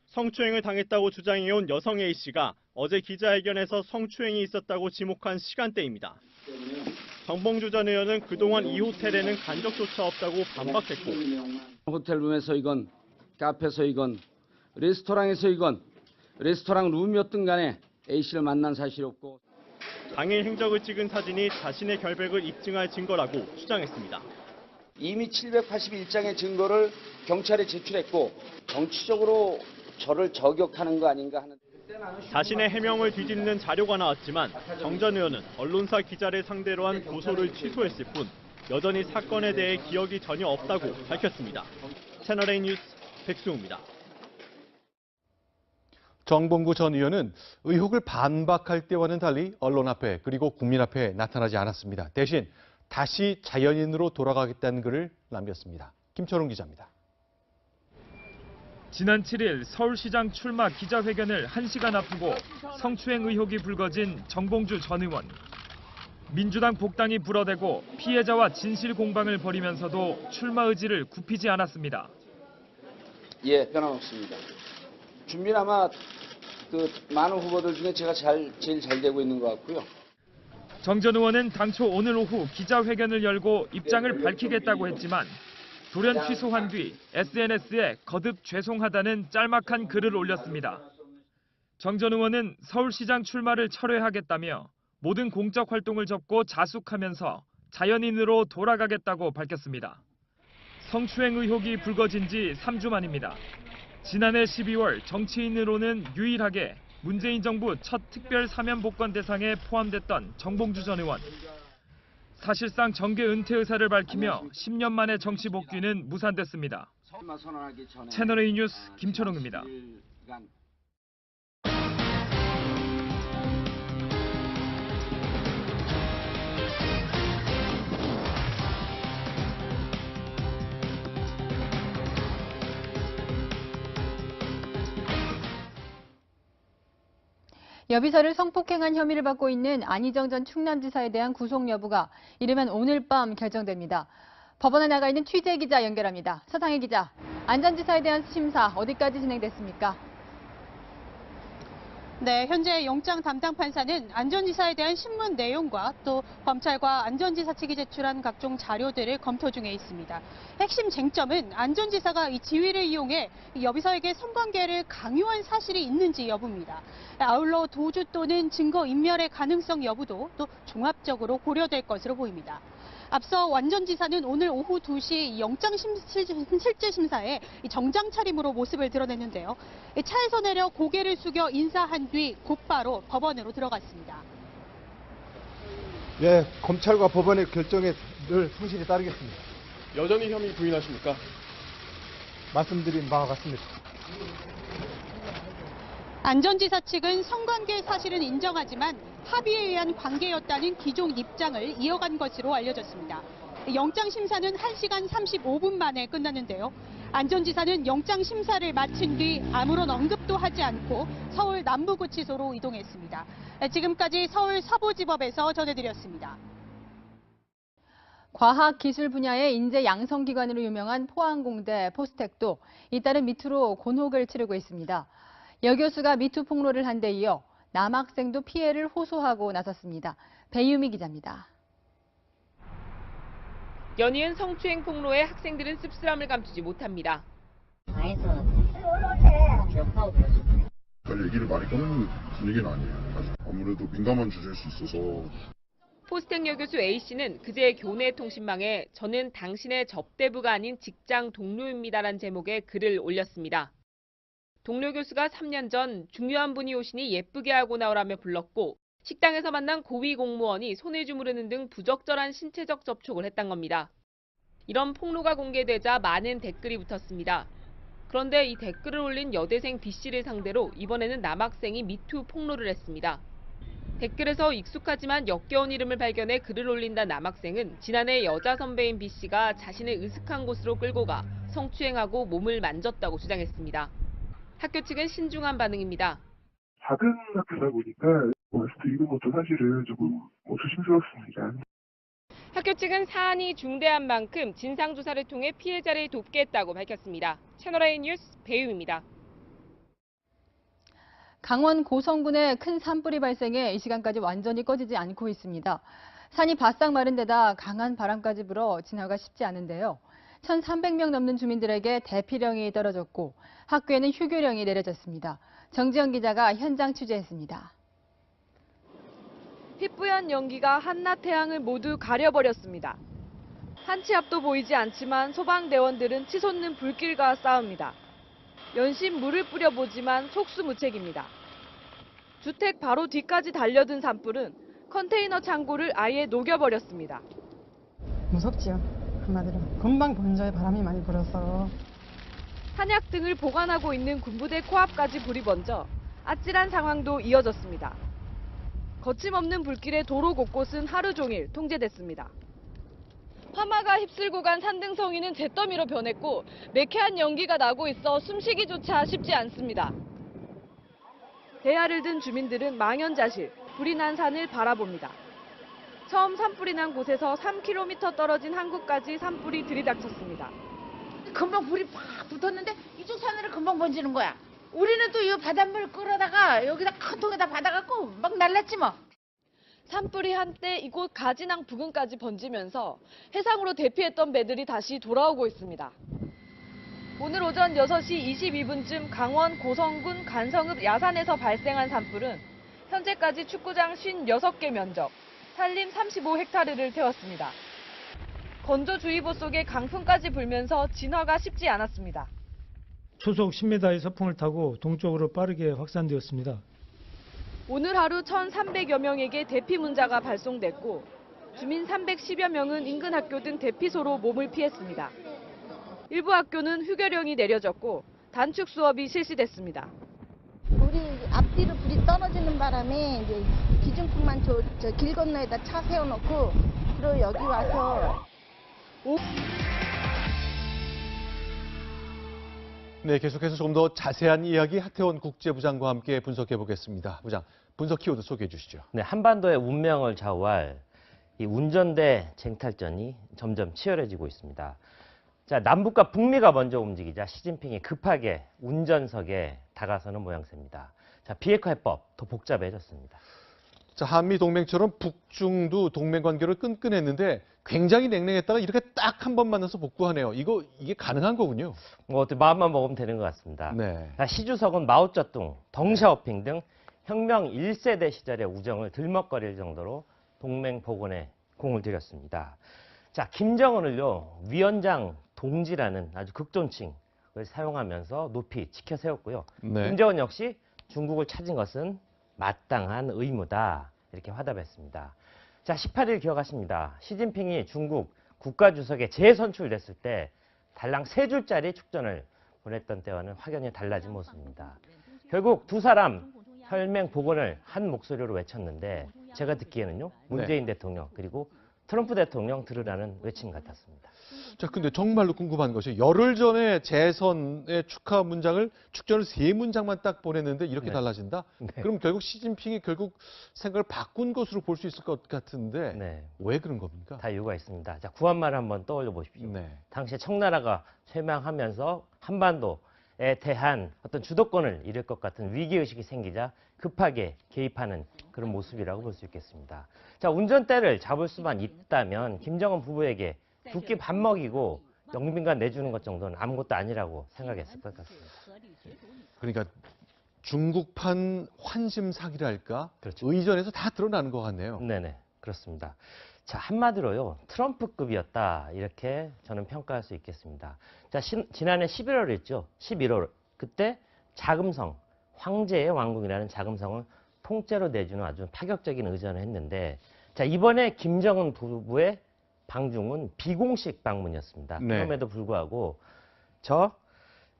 성추행을 당했다고 주장해온 여성 A씨가 어제 기자회견에서 성추행이 있었다고 지목한 시간대입니다. 정봉주 전 의원은 그동안 이 호텔에는 간 적조차 없다고 반박했고, 호텔룸에서이건 카페에서이건 레스토랑에서이건 레스토랑 룸이었든 간에 A씨를 만난 사실이 없고 당일 행적을 찍은 사진이 자신의 결백을 입증할 증거라고 주장했습니다. 이미 781장의 증거를 경찰에 제출했고 정치적으로 저를 저격하는 거 아닌가 하는. 자신의 해명을 뒤집는 자료가 나왔지만 정 전 의원은 언론사 기자를 상대로 한 고소를 취소했을 뿐 여전히 사건에 대해 기억이 전혀 없다고 밝혔습니다. 채널A 뉴스 백승우입니다. 정봉주 전 의원은 의혹을 반박할 때와는 달리 언론 앞에 그리고 국민 앞에 나타나지 않았습니다. 대신 다시 자연인으로 돌아가겠다는 글을 남겼습니다. 김철웅 기자입니다. 지난 7일 서울시장 출마 기자회견을 1시간 앞두고 성추행 의혹이 불거진 정봉주 전 의원. 민주당 복당이 불어대고 피해자와 진실 공방을 벌이면서도 출마 의지를 굽히지 않았습니다. 예, 변함없습니다. 준비는 아마 많은 후보들 중에 제가 제일 잘 되고 있는 것 같고요. 정 전 의원은 당초 오늘 오후 기자회견을 열고 입장을 밝히겠다고 했지만 돌연 취소한 뒤 SNS에 거듭 죄송하다는 짤막한 글을 올렸습니다. 정 전 의원은 서울시장 출마를 철회하겠다며 모든 공적 활동을 접고 자숙하면서 자연인으로 돌아가겠다고 밝혔습니다. 성추행 의혹이 불거진 지 3주 만입니다. 지난해 12월 정치인으로는 유일하게 문재인 정부 첫 특별 사면 복권 대상에 포함됐던 정봉주 전 의원. 사실상 정계 은퇴 의사를 밝히며 10년 만에 정치 복귀는 무산됐습니다. 채널A 뉴스 김철웅입니다. 여비서를 성폭행한 혐의를 받고 있는 안희정 전 충남지사에 대한 구속 여부가 이르면 오늘 밤 결정됩니다. 법원에 나가 있는 취재 기자 연결합니다. 서상희 기자, 안 전 지사에 대한 심사 어디까지 진행됐습니까? 네, 현재 영장 담당 판사는 안 전 지사에 대한 신문 내용과 또 검찰과 안 전 지사 측이 제출한 각종 자료들을 검토 중에 있습니다. 핵심 쟁점은 안 전 지사가 이 지위를 이용해 여비서에게 성관계를 강요한 사실이 있는지 여부입니다. 아울러 도주 또는 증거 인멸의 가능성 여부도 또 종합적으로 고려될 것으로 보입니다. 앞서 완 전 지사는 오늘 오후 2시 영장 실질 심사에 정장 차림으로 모습을 드러냈는데요. 차에서 내려 고개를 숙여 인사한 뒤 곧바로 법원으로 들어갔습니다. 네, 검찰과 법원의 결정에 늘 성실히 따르겠습니다. 여전히 혐의 부인하십니까? 말씀드린 바와 같습니다. 안 전 지사 측은 성관계 사실은 인정하지만 합의에 의한 관계였다는 기존 입장을 이어간 것으로 알려졌습니다. 영장 심사는 1시간 35분 만에 끝났는데요. 안 전 지사는 영장 심사를 마친 뒤 아무런 언급도 하지 않고 서울 남부구치소로 이동했습니다. 지금까지 서울 서부지법에서 전해드렸습니다. 과학기술 분야의 인재 양성기관으로 유명한 포항공대 포스텍도 잇따른 미투로 곤혹을 치르고 있습니다. 여 교수가 미투 폭로를 한 데 이어 남학생도 피해를 호소하고 나섰습니다. 배유미 기자입니다. 연이은 성추행 폭로에 학생들은 씁쓸함을 감추지 못합니다. 얘기를 많이 꺼내는 분위기는 아니에요. 아무래도 민감한 주제일 수 있어서 포스텍 여교수 A씨는 그제 교내 통신망에 저는 당신의 접대부가 아닌 직장 동료입니다란 제목의 글을 올렸습니다. 동료 교수가 3년 전 중요한 분이 오시니 예쁘게 하고 나오라며 불렀고 식당에서 만난 고위 공무원이 손을 주무르는 등 부적절한 신체적 접촉을 했단 겁니다. 이런 폭로가 공개되자 많은 댓글이 붙었습니다. 그런데 이 댓글을 올린 여대생 B씨를 상대로 이번에는 남학생이 미투 폭로를 했습니다. 댓글에서 익숙하지만 역겨운 이름을 발견해 글을 올린다 남학생은 지난해 여자 선배인 B씨가 자신을 으슥한 곳으로 끌고 가 성추행하고 몸을 만졌다고 주장했습니다. 학교 측은 신중한 반응입니다. 작은 학교다 보니까 말씀 읽은 것도 사실은 조금 조심스럽습니다. 학교 측은 사안이 중대한 만큼 진상조사를 통해 피해자를 돕겠다고 밝혔습니다. 채널A 뉴스 배유입니다. 강원 고성군에 큰 산불이 발생해 이 시간까지 완전히 꺼지지 않고 있습니다. 산이 바싹 마른 데다 강한 바람까지 불어 진화가 쉽지 않은데요. 1,300명 넘는 주민들에게 대피령이 떨어졌고 학교에는 휴교령이 내려졌습니다. 정지영 기자가 현장 취재했습니다. 희뿌연 연기가 한낮 태양을 모두 가려버렸습니다. 한 치 앞도 보이지 않지만 소방대원들은 치솟는 불길과 싸웁니다. 연신 물을 뿌려보지만 속수무책입니다. 주택 바로 뒤까지 달려든 산불은 컨테이너 창고를 아예 녹여버렸습니다. 무섭지요. 한마디로 금방 번져요. 바람이 많이 불어서. 한약 등을 보관하고 있는 군부대 코앞까지 불이 번져 아찔한 상황도 이어졌습니다. 거침없는 불길에 도로 곳곳은 하루 종일 통제됐습니다. 화마가 휩쓸고 간 산등성이는 잿더미로 변했고 매캐한 연기가 나고 있어 숨쉬기조차 쉽지 않습니다. 대야를 든 주민들은 망연자실, 불이 난 산을 바라봅니다. 처음 산불이 난 곳에서 3km 떨어진 항구까지 산불이 들이닥쳤습니다. 금방 불이 팍 붙었는데 이쪽 산으로 금방 번지는 거야. 우리는 또 이 바닷물 끌어다가 여기다 큰 통에다 받아갖고 막 날랐지 뭐. 산불이 한때 이곳 가진항 부근까지 번지면서 해상으로 대피했던 배들이 다시 돌아오고 있습니다. 오늘 오전 6시 22분쯤 강원 고성군 간성읍 야산에서 발생한 산불은 현재까지 축구장 56개 면적, 산림 35헥타르를 태웠습니다. 건조주의보 속에 강풍까지 불면서 진화가 쉽지 않았습니다. 초속 10m의 서풍을 타고 동쪽으로 빠르게 확산되었습니다. 오늘 하루 1,300여 명에게 대피 문자가 발송됐고 주민 310여 명은 인근 학교 등 대피소로 몸을 피했습니다. 일부 학교는 휴교령이 내려졌고 단축 수업이 실시됐습니다. 우리 앞뒤로 불이 떨어지는 바람에 이제 기준품만 저 길 건너에다 차 세워놓고 그리고 여기 와서 네, 계속해서 좀 더 자세한 이야기 하태원 국제부장과 함께 분석해 보겠습니다. 부장, 분석 키워드 소개해 주시죠. 네, 한반도의 운명을 좌우할 이 운전대 쟁탈전이 점점 치열해지고 있습니다. 자, 남북과 북미가 먼저 움직이자 시진핑이 급하게 운전석에 다가서는 모양새입니다. 자, 비핵화 해법 더 복잡해졌습니다. 자, 한미 동맹처럼 북중도 동맹 관계를 끈끈했는데 굉장히 냉랭했다가 이렇게 딱 한 번 만나서 복구하네요. 이게 가능한 거군요. 뭐 어떻게 마음만 먹으면 되는 것 같습니다. 네. 자, 시 주석은 마오쩌둥, 덩샤오핑 등 혁명 1세대 시절의 우정을 들먹거릴 정도로 동맹 복원에 공을 들였습니다. 자, 김정은을요, 위원장 동지라는 아주 극존칭을 사용하면서 높이 지켜 세웠고요. 네. 김정은 역시 중국을 찾은 것은 마땅한 의무다, 이렇게 화답했습니다. 자, 18일 기억하십니다. 시진핑이 중국 국가주석에 재선출됐을 때 달랑 3줄짜리 축전을 보냈던 때와는 확연히 달라진 모습입니다. 결국 두 사람 혈맹 복원을 한 목소리로 외쳤는데 제가 듣기에는요, 문재인 대통령 그리고 트럼프 대통령 들으라는 외침 같았습니다. 자, 근데 정말로 궁금한 것이 열흘 전에 재선의 축하 문장을 축전을 3문장만 딱 보냈는데 이렇게 달라진다? 그럼 결국 시진핑이 결국 생각을 바꾼 것으로 볼 수 있을 것 같은데 왜 그런 겁니까? 다 이유가 있습니다. 자, 구한말을 한번 떠올려 보십시오. 당시에 청나라가 쇠망하면서 한반도에 대한 어떤 주도권을 잃을 것 같은 위기의식이 생기자 급하게 개입하는 그런 모습이라고 볼 수 있겠습니다. 자, 운전대를 잡을 수만 있다면 김정은 부부에게 두 끼 밥 먹이고 영빈관 내주는 것 정도는 아무것도 아니라고 생각했을 것 같습니다. 그러니까 중국판 환심 사기랄까? 그렇죠. 의전에서 다 드러나는 것 같네요. 네네. 그렇습니다. 자, 한마디로요. 트럼프급이었다. 이렇게 저는 평가할 수 있겠습니다. 자, 지난해 11월이었죠. 11월. 그때 자금성, 황제의 왕궁이라는 자금성을 통째로 내주는 아주 파격적인 의전을 했는데, 자, 이번에 김정은 부부의 방중은 비공식 방문이었습니다. 네. 그럼에도 불구하고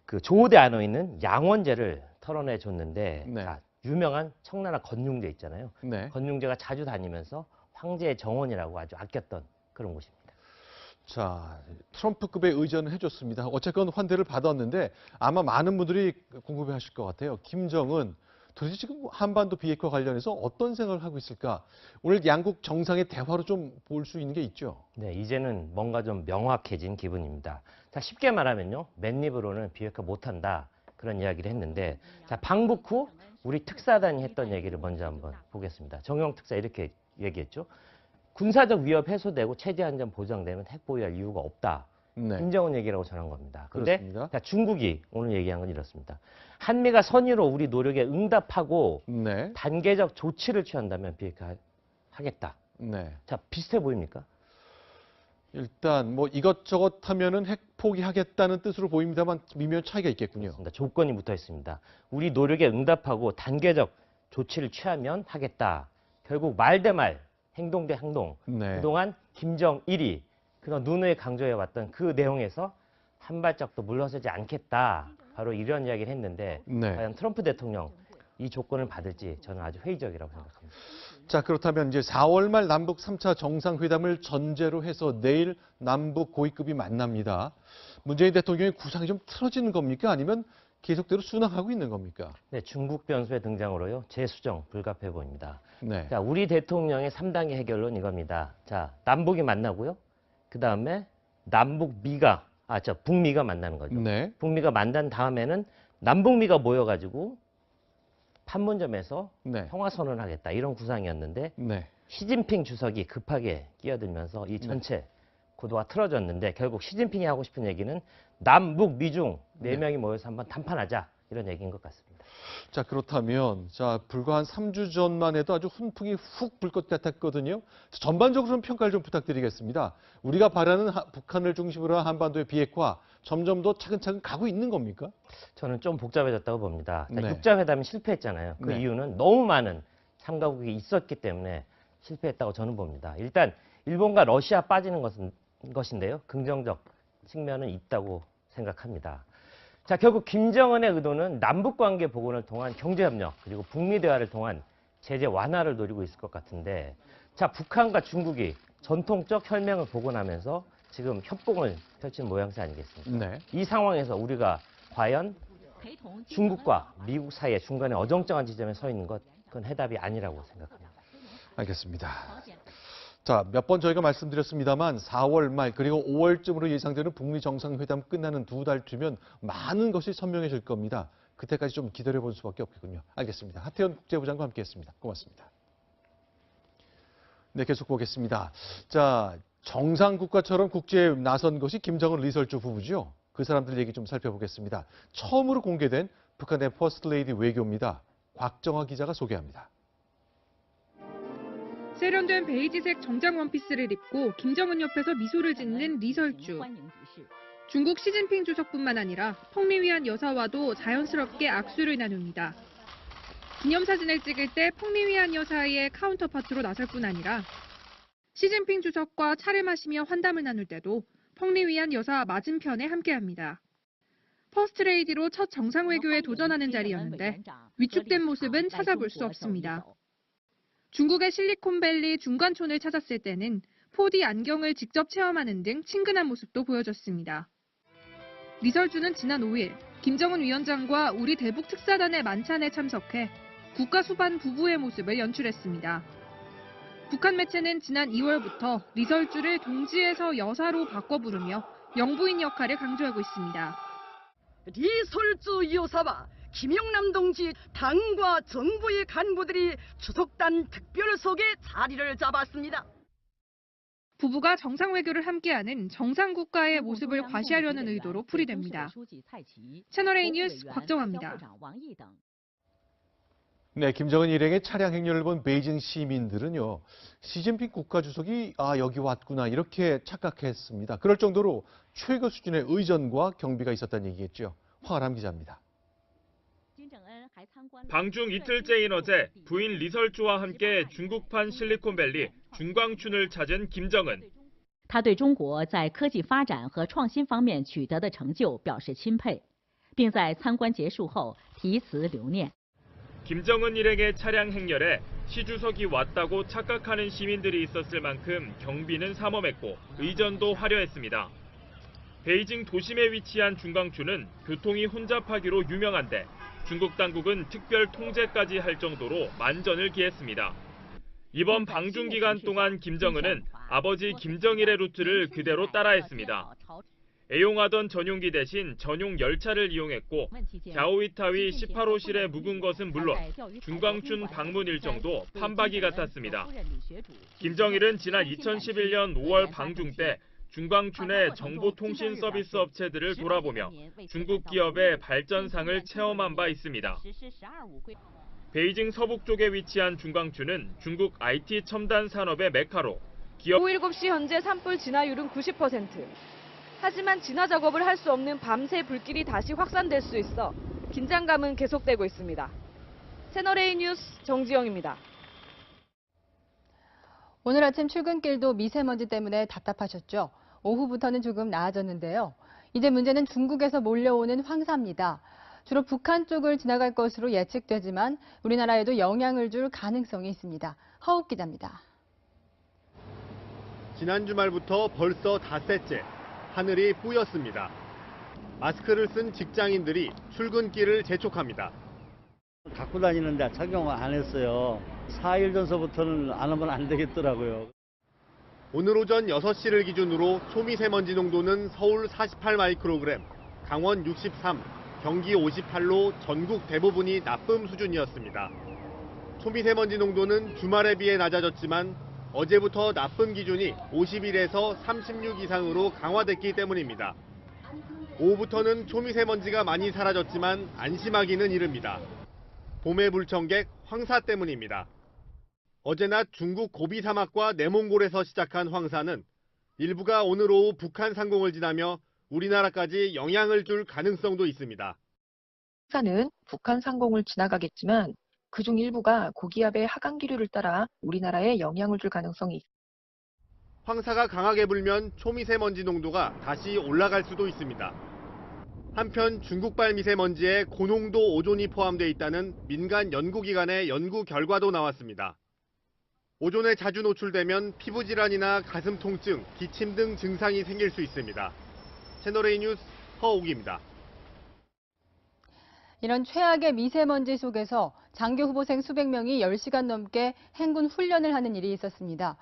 그 조우대 안에 있는 양원제를 털어내 줬는데, 네. 자, 유명한 청나라 건중제 있잖아요. 네. 건중제가 자주 다니면서 황제의 정원이라고 아주 아꼈던 그런 곳입니다. 자, 트럼프급의 의전을 해줬습니다. 어쨌건 환대를 받았는데 아마 많은 분들이 궁금해하실 것 같아요. 김정은 도대체 지금 한반도 비핵화 관련해서 어떤 생각을 하고 있을까? 오늘 양국 정상의 대화로 좀 볼 수 있는 게 있죠. 네, 이제는 뭔가 좀 명확해진 기분입니다. 자, 쉽게 말하면요, 맨입으로는 비핵화 못한다 그런 이야기를 했는데, 자, 방북 후 우리 특사단이 했던 얘기를 먼저 한번 보겠습니다. 정용 특사 이렇게 얘기했죠. 군사적 위협 해소되고 체제 안전 보장되면 핵 보유할 이유가 없다. 네. 김정은 얘기라고 전한 겁니다. 그런데 그렇습니다. 자, 중국이 오늘 얘기한 건 이렇습니다. 한미가 선의로 우리 노력에 응답하고 네. 단계적 조치를 취한다면 비핵화 하겠다. 네. 자, 비슷해 보입니까? 일단 뭐 이것저것 하면은 핵 포기하겠다는 뜻으로 보입니다만 미묘한 차이가 있겠군요. 그렇습니다. 조건이 붙어 있습니다. 우리 노력에 응답하고 단계적 조치를 취하면 하겠다. 결국 말 대 말, 행동 대 행동. 네. 그동안 김정일이 그런 누누이 강조해왔던 그 내용에서 한 발짝도 물러서지 않겠다. 바로 이런 이야기를 했는데, 네. 과연 트럼프 대통령 이 조건을 받을지 저는 아주 회의적이라고 생각합니다. 자, 그렇다면 이제 4월 말 남북 3차 정상회담을 전제로 해서 내일 남북 고위급이 만납니다. 문재인 대통령의 구상이 좀 틀어지는 겁니까? 아니면 계속대로 순항하고 있는 겁니까? 네, 중국 변수의 등장으로요, 재수정 불가피해 보입니다. 네. 자, 우리 대통령의 3단계 해결론 이겁니다. 자, 남북이 만나고요. 그 다음에 북미가 만나는 거죠. 네. 북미가 만난 다음에는 남북미가 모여가지고 판문점에서 네. 평화선언을 하겠다. 이런 구상이었는데, 네. 시진핑 주석이 급하게 끼어들면서 이 전체 구도가 틀어졌는데, 결국 시진핑이 하고 싶은 얘기는 남북 미중 4명이 모여서 한번 담판하자. 이런 얘기인 것 같습니다. 자, 그렇다면 자, 불과 한 3주 전만 해도 아주 훈풍이 훅 불 것 같았거든요. 전반적으로 좀 평가를 좀 부탁드리겠습니다. 우리가 바라는 북한을 중심으로 한 한반도의 비핵화 점점 더 차근차근 가고 있는 겁니까? 저는 좀 복잡해졌다고 봅니다. 네. 6자 회담이 실패했잖아요. 그 네. 이유는 너무 많은 참가국이 있었기 때문에 실패했다고 저는 봅니다. 일단 일본과 러시아 빠지는 것인데요. 긍정적 측면은 있다고 생각합니다. 자, 결국 김정은의 의도는 남북관계 복원을 통한 경제협력 그리고 북미 대화를 통한 제재 완화를 노리고 있을 것 같은데, 자, 북한과 중국이 전통적 혈맹을 복원하면서 지금 협공을 펼친 모양새 아니겠습니까? 네. 이 상황에서 우리가 과연 중국과 미국 사이에 중간에 어정쩡한 지점에 서 있는 것, 그건 해답이 아니라고 생각합니다. 알겠습니다. 자, 몇 번 저희가 말씀드렸습니다만 4월 말 그리고 5월쯤으로 예상되는 북미 정상회담 끝나는 2달 뒤면 많은 것이 선명해질 겁니다. 그때까지 좀 기다려볼 수밖에 없겠군요. 알겠습니다. 하태현 국제부장과 함께했습니다. 고맙습니다. 네, 계속 보겠습니다. 자, 정상국가처럼 국제에 나선 것이 김정은 리설주 부부죠. 그 사람들 얘기 좀 살펴보겠습니다. 처음으로 공개된 북한의 퍼스트 레이디 외교입니다. 곽정화 기자가 소개합니다. 세련된 베이지색 정장 원피스를 입고 김정은 옆에서 미소를 짓는 리설주. 중국 시진핑 주석뿐만 아니라 펑리위안 여사와도 자연스럽게 악수를 나눕니다. 기념사진을 찍을 때 펑리위안 여사의 카운터파트로 나설 뿐 아니라 시진핑 주석과 차를 마시며 환담을 나눌 때도 펑리위안 여사 맞은편에 함께합니다. 퍼스트레이디로 첫 정상외교에 도전하는 자리였는데 위축된 모습은 찾아볼 수 없습니다. 중국의 실리콘밸리 중관촌을 찾았을 때는 4D 안경을 직접 체험하는 등 친근한 모습도 보여줬습니다. 리설주는 지난 5일 김정은 위원장과 우리 대북 특사단의 만찬에 참석해 국가 수반 부부의 모습을 연출했습니다. 북한 매체는 지난 2월부터 리설주를 동지에서 여사로 바꿔 부르며 영부인 역할을 강조하고 있습니다. 리설주 여사와 김영남 동지 당과 정부의 간부들이 추석단 특별석에 자리를 잡았습니다. 부부가 정상외교를 함께하는 정상국가의 모습을 과시하려는 의도로 풀이됩니다. 채널A 뉴스 곽정화입니다. 네, 김정은 일행의 차량 행렬을 본 베이징 시민들은요, 시진핑 국가주석이 여기 왔구나 이렇게 착각했습니다. 그럴 정도로 최고 수준의 의전과 경비가 있었다는 얘기겠죠. 황아람 기자입니다. 방중 이틀째인 어제 부인 리설주와 함께 중국판 실리콘밸리 중광춘을 찾은 김정은. 他对中国在科技发展和创新方面取得的成就表示钦佩，并在参观结束后题词留念。 김정은 일행의 차량 행렬에 시 주석이 왔다고 착각하는 시민들이 있었을 만큼 경비는 삼엄했고 의전도 화려했습니다. 베이징 도심에 위치한 중광춘은 교통이 혼잡하기로 유명한데 중국 당국은 특별 통제까지 할 정도로 만전을 기했습니다. 이번 방중 기간 동안 김정은은 아버지 김정일의 루트를 그대로 따라했습니다. 애용하던 전용기 대신 전용 열차를 이용했고 갸오위타위 18호실에 묵은 것은 물론 중광춘 방문 일정도 판박이 같았습니다. 김정일은 지난 2011년 5월 방중 때 중광춘의 정보통신 서비스 업체들을 돌아보며 중국 기업의 발전상을 체험한 바 있습니다. 베이징 서북 쪽에 위치한 중광춘은 중국 IT 첨단 산업의 메카로 기업... 오후 7시 현재 산불 진화율은 90%. 하지만 진화 작업을 할 수 없는 밤새 불길이 다시 확산될 수 있어 긴장감은 계속되고 있습니다. 채널A 뉴스 정지영입니다. 오늘 아침 출근길도 미세먼지 때문에 답답하셨죠? 오후부터는 조금 나아졌는데요. 이제 문제는 중국에서 몰려오는 황사입니다. 주로 북한 쪽을 지나갈 것으로 예측되지만 우리나라에도 영향을 줄 가능성이 있습니다. 허욱 기자입니다. 지난 주말부터 벌써 닷새째 하늘이 뿌였습니다. 마스크를 쓴 직장인들이 출근길을 재촉합니다. 갖고 다니는데 착용 안 했어요. 4일 전서부터는 안 하면 안 되겠더라고요. 오늘 오전 6시를 기준으로 초미세먼지 농도는 서울 48 마이크로그램, 강원 63, 경기 58로 전국 대부분이 나쁨 수준이었습니다. 초미세먼지 농도는 주말에 비해 낮아졌지만 어제부터 나쁨 기준이 51에서 36 이상으로 강화됐기 때문입니다. 오후부터는 초미세먼지가 많이 사라졌지만 안심하기는 이릅니다. 봄의 불청객 황사 때문입니다. 어제 낮 중국 고비 사막과 내몽골에서 시작한 황사는 일부가 오늘 오후 북한 상공을 지나며 우리나라까지 영향을 줄 가능성도 있습니다. 황사는 북한 상공을 지나가겠지만 그중 일부가 고기압의 하강 기류를 따라 우리나라에 영향을 줄 가능성이 있습니다. 황사가 강하게 불면 초미세먼지 농도가 다시 올라갈 수도 있습니다. 한편 중국발 미세먼지에 고농도 오존이 포함되어 있다는 민간 연구기관의 연구 결과도 나왔습니다. 오존에 자주 노출되면 피부질환이나 가슴 통증, 기침 등 증상이 생길 수 있습니다. 채널A 뉴스 허옥입니다. 이런 최악의 미세먼지 속에서 장교 후보생 수백 명이 10시간 넘게 행군 훈련을 하는 일이 있었습니다.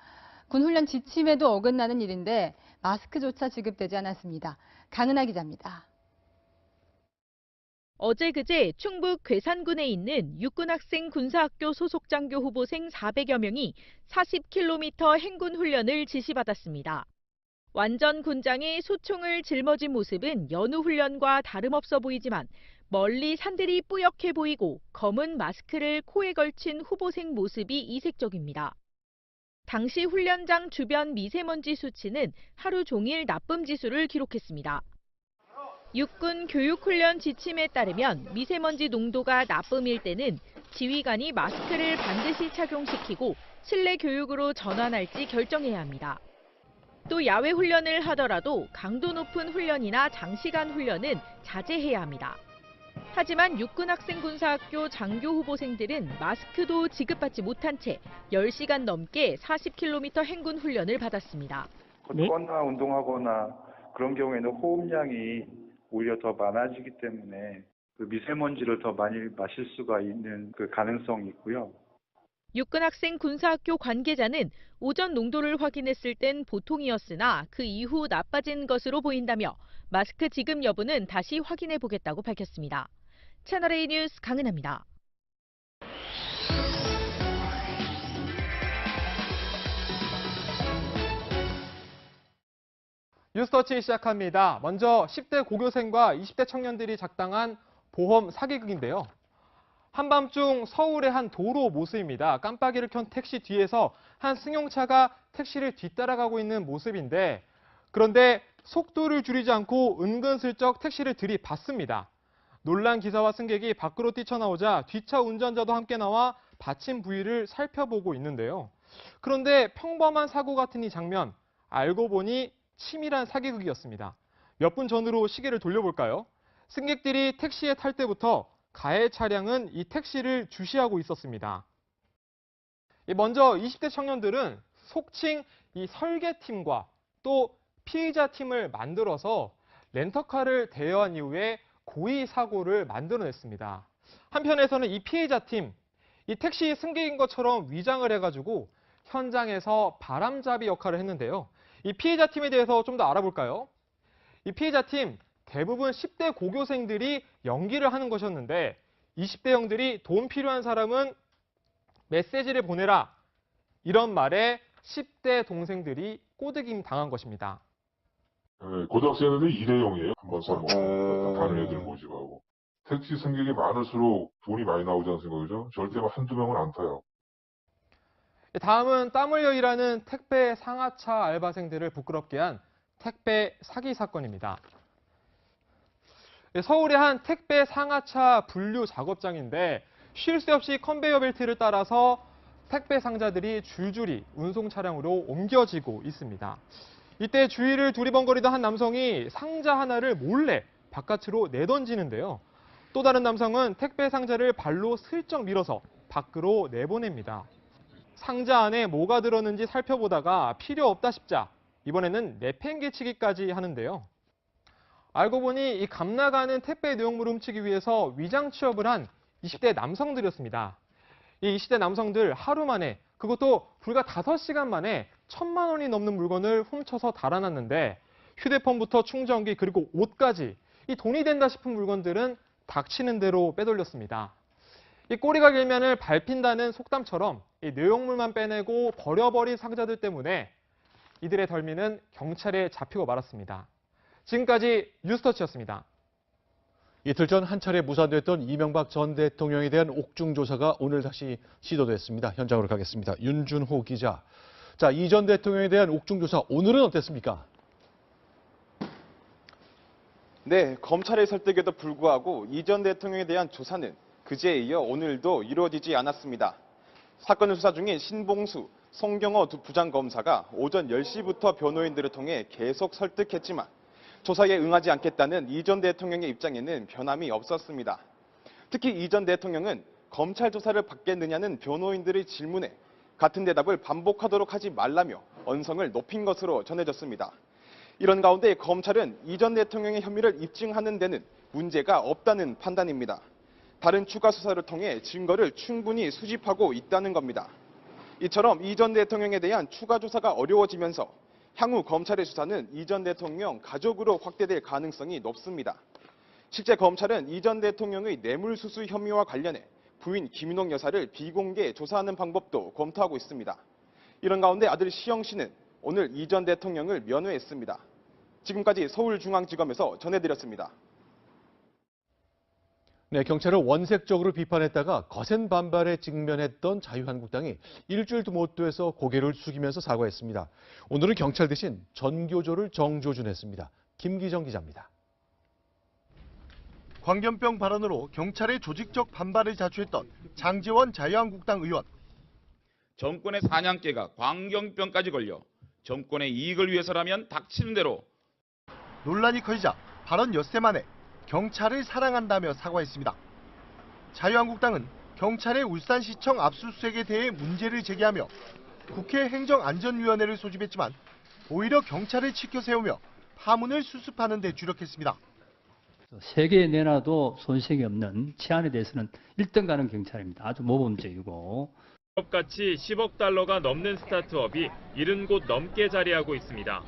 군 훈련 지침에도 어긋나는 일인데 마스크조차 지급되지 않았습니다. 강은하 기자입니다. 어제 그제 충북 괴산군에 있는 육군학생 군사학교 소속 장교 후보생 400여 명이 40km 행군 훈련을 지시받았습니다. 완전 군장에 소총을 짊어진 모습은 여느 훈련과 다름없어 보이지만 멀리 산들이 뿌옇게 보이고 검은 마스크를 코에 걸친 후보생 모습이 이색적입니다. 당시 훈련장 주변 미세먼지 수치는 하루 종일 나쁨 지수를 기록했습니다. 육군 교육훈련 지침에 따르면 미세먼지 농도가 나쁨일 때는 지휘관이 마스크를 반드시 착용시키고 실내 교육으로 전환할지 결정해야 합니다. 또 야외 훈련을 하더라도 강도 높은 훈련이나 장시간 훈련은 자제해야 합니다. 하지만 육군학생군사학교 장교 후보생들은 마스크도 지급받지 못한 채 10시간 넘게 40km 행군 훈련을 받았습니다. 걷거나 운동하거나 그런 경우에는 호흡량이 오히려 더 많아지기 때문에 그 미세먼지를 더 많이 마실 수가 있는 그 가능성이 있고요. 육군학생군사학교 관계자는 오전 농도를 확인했을 땐 보통이었으나 그 이후 나빠진 것으로 보인다며 마스크 지급 여부는 다시 확인해 보겠다고 밝혔습니다. 채널A 뉴스 강은하입니다. 뉴스터치 시작합니다. 먼저 10대 고교생과 20대 청년들이 작당한 보험 사기극인데요. 한밤중 서울의 한 도로 모습입니다. 깜빡이를 켠 택시 뒤에서 한 승용차가 택시를 뒤따라가고 있는 모습인데 그런데 속도를 줄이지 않고 은근슬쩍 택시를 들이받습니다. 놀란 기사와 승객이 밖으로 뛰쳐나오자 뒷차 운전자도 함께 나와 받침 부위를 살펴보고 있는데요. 그런데 평범한 사고 같은 이 장면, 알고 보니 치밀한 사기극이었습니다. 몇 분 전으로 시계를 돌려볼까요? 승객들이 택시에 탈 때부터 가해 차량은 이 택시를 주시하고 있었습니다. 먼저 20대 청년들은 속칭 이 설계팀과 또 피의자 팀을 만들어서 렌터카를 대여한 이후에 고의 사고를 만들어냈습니다. 한편에서는 이 피해자 팀, 이 택시 승객인 것처럼 위장을 해가지고 현장에서 바람잡이 역할을 했는데요. 이 피해자 팀에 대해서 좀 더 알아볼까요? 이 피해자 팀 대부분 10대 고교생들이 연기를 하는 것이었는데 20대 형들이 돈 필요한 사람은 메시지를 보내라 이런 말에 10대 동생들이 꼬드김 당한 것입니다. 네, 고등학생들은 일회용이에요. 한번 써먹고 다른 애들 모집하고. 택시 승객이 많을수록 돈이 많이 나오지 않습니까? 그죠? 절대 한두 명은 안 타요. 다음은 땀 흘려 일하는 택배 상하차 알바생들을 부끄럽게 한 택배 사기 사건입니다. 서울의 한 택배 상하차 분류 작업장인데 쉴 새 없이 컨베이어 벨트를 따라서 택배 상자들이 줄줄이 운송 차량으로 옮겨지고 있습니다. 이때 주위를 두리번거리던 한 남성이 상자 하나를 몰래 바깥으로 내던지는데요. 또 다른 남성은 택배 상자를 발로 슬쩍 밀어서 밖으로 내보냅니다. 상자 안에 뭐가 들었는지 살펴보다가 필요 없다 싶자 이번에는 내팽개치기까지 하는데요. 알고 보니 이 감나가는 택배 내용물을 훔치기 위해서 위장 취업을 한 20대 남성들이었습니다. 이 20대 남성들 하루 만에 그것도 불과 5시간 만에 1,000만 원이 넘는 물건을 훔쳐서 달아났는데 휴대폰부터 충전기 그리고 옷까지 이 돈이 된다 싶은 물건들은 닥치는 대로 빼돌렸습니다. 이 꼬리가 길면을 밟힌다는 속담처럼 이 내용물만 빼내고 버려버린 상자들 때문에 이들의 덜미는 경찰에 잡히고 말았습니다. 지금까지 뉴스터치였습니다. 이틀 전 한 차례 무산됐던 이명박 전 대통령에 대한 옥중 조사가 오늘 다시 시도됐습니다. 현장으로 가겠습니다. 윤준호 기자. 자, 이 전 대통령에 대한 옥중 조사 오늘은 어땠습니까? 네, 검찰의 설득에도 불구하고 이 전 대통령에 대한 조사는 그제에 이어 오늘도 이루어지지 않았습니다. 사건을 수사 중인 신봉수, 송경호 두 부장검사가 오전 10시부터 변호인들을 통해 계속 설득했지만 조사에 응하지 않겠다는 이 전 대통령의 입장에는 변함이 없었습니다. 특히 이 전 대통령은 검찰 조사를 받겠느냐는 변호인들의 질문에 같은 대답을 반복하도록 하지 말라며 언성을 높인 것으로 전해졌습니다. 이런 가운데 검찰은 이 전 대통령의 혐의를 입증하는 데는 문제가 없다는 판단입니다. 다른 추가 수사를 통해 증거를 충분히 수집하고 있다는 겁니다. 이처럼 이 전 대통령에 대한 추가 조사가 어려워지면서 향후 검찰의 수사는 이 전 대통령 가족으로 확대될 가능성이 높습니다. 실제 검찰은 이 전 대통령의 뇌물수수 혐의와 관련해 부인 김윤옥 여사를 비공개 조사하는 방법도 검토하고 있습니다. 이런 가운데 아들 시영 씨는 오늘 이 전 대통령을 면회했습니다. 지금까지 서울중앙지검에서 전해드렸습니다. 네, 경찰을 원색적으로 비판했다가 거센 반발에 직면했던 자유한국당이 일주일도 못 돼서 고개를 숙이면서 사과했습니다. 오늘은 경찰 대신 전교조를 정조준했습니다. 김기정 기자입니다. 광견병 발언으로 경찰의 조직적 반발을 자초했던 장제원 자유한국당 의원. 정권의 사냥개가 광견병까지 걸려 정권의 이익을 위해서라면 닥치는 대로. 논란이 커지자 발언 엿새 만에 경찰을 사랑한다며 사과했습니다. 자유한국당은 경찰의 울산시청 압수수색에 대해 문제를 제기하며 국회 행정안전위원회를 소집했지만 오히려 경찰을 치켜 세우며 파문을 수습하는 데 주력했습니다. 세계에 내놔도 손색이 없는 치안에 대해서는 1등 가는 경찰입니다. 아주 모범적이고. 가치 10억 달러가 넘는 스타트업이 70곳 넘게 자리하고 있습니다.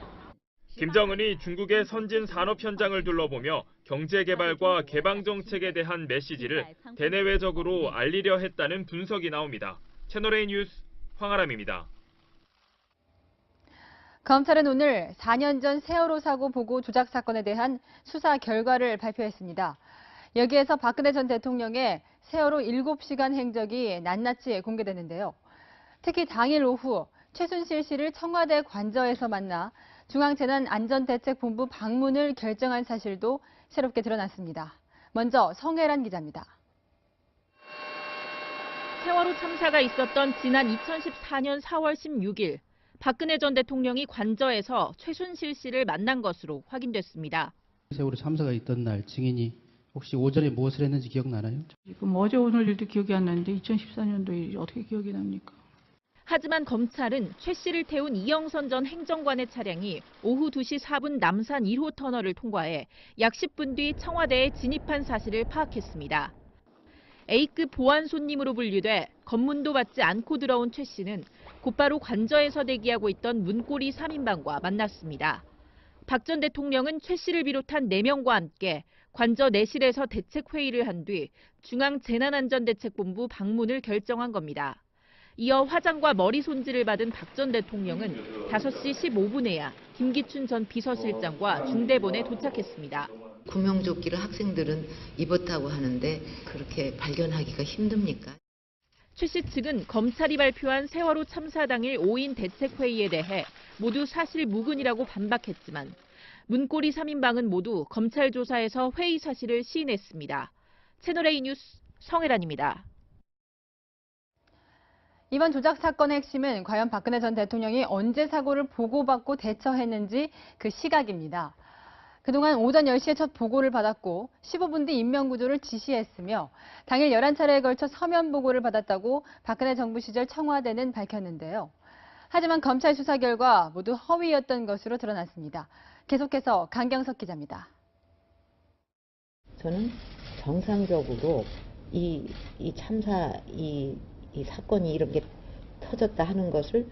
김정은이 중국의 선진 산업 현장을 둘러보며 경제 개발과 개방 정책에 대한 메시지를 대내외적으로 알리려 했다는 분석이 나옵니다. 채널A 뉴스 황아람입니다. 검찰은 오늘 4년 전 세월호 사고 보고 조작 사건에 대한 수사 결과를 발표했습니다. 여기에서 박근혜 전 대통령의 세월호 7시간 행적이 낱낱이 공개되는데요. 특히 당일 오후 최순실 씨를 청와대 관저에서 만나 중앙재난안전대책본부 방문을 결정한 사실도 새롭게 드러났습니다. 먼저 성혜란 기자입니다. 세월호 참사가 있었던 지난 2014년 4월 16일, 박근혜 전 대통령이 관저에서 최순실 씨를 만난 것으로 확인됐습니다. 세월호 참사가 있던 날 증인이 혹시 오전에 무엇을 했는지 기억나나요? 지금 어제 오늘 일도 기억이 안 나는데 2014년도 일이 어떻게 기억이 납니까? 하지만 검찰은 최 씨를 태운 이영선 전 행정관의 차량이 오후 2시 4분 남산 1호 터널을 통과해 약 10분 뒤 청와대에 진입한 사실을 파악했습니다. A급 보안 손님으로 분류돼 검문도 받지 않고 들어온 최 씨는 곧바로 관저에서 대기하고 있던 문고리 3인방과 만났습니다. 박 전 대통령은 최 씨를 비롯한 4명과 함께 관저 내실에서 대책회의를 한 뒤 중앙재난안전대책본부 방문을 결정한 겁니다. 이어 화장과 머리 손질을 받은 박 전 대통령은 5시 15분에야 김기춘 전 비서실장과 중대본에 도착했습니다. 구명조끼를 학생들은 입었다고 하는데 그렇게 발견하기가 힘듭니까? 최 씨 측은 검찰이 발표한 세월호 참사 당일 5인 대책회의에 대해 모두 사실 무근이라고 반박했지만 문고리 3인방은 모두 검찰 조사에서 회의 사실을 시인했습니다. 채널A 뉴스 성혜란입니다. 이번 조작 사건의 핵심은 과연 박근혜 전 대통령이 언제 사고를 보고받고 대처했는지 그 시각입니다. 그동안 오전 10시에 첫 보고를 받았고 15분 뒤 인명구조를 지시했으며 당일 11차례에 걸쳐 서면 보고를 받았다고 박근혜 정부 시절 청와대는 밝혔는데요. 하지만 검찰 수사 결과 모두 허위였던 것으로 드러났습니다. 계속해서 강경석 기자입니다. 저는 정상적으로 이 참사, 이 사건이 이렇게 터졌다 하는 것을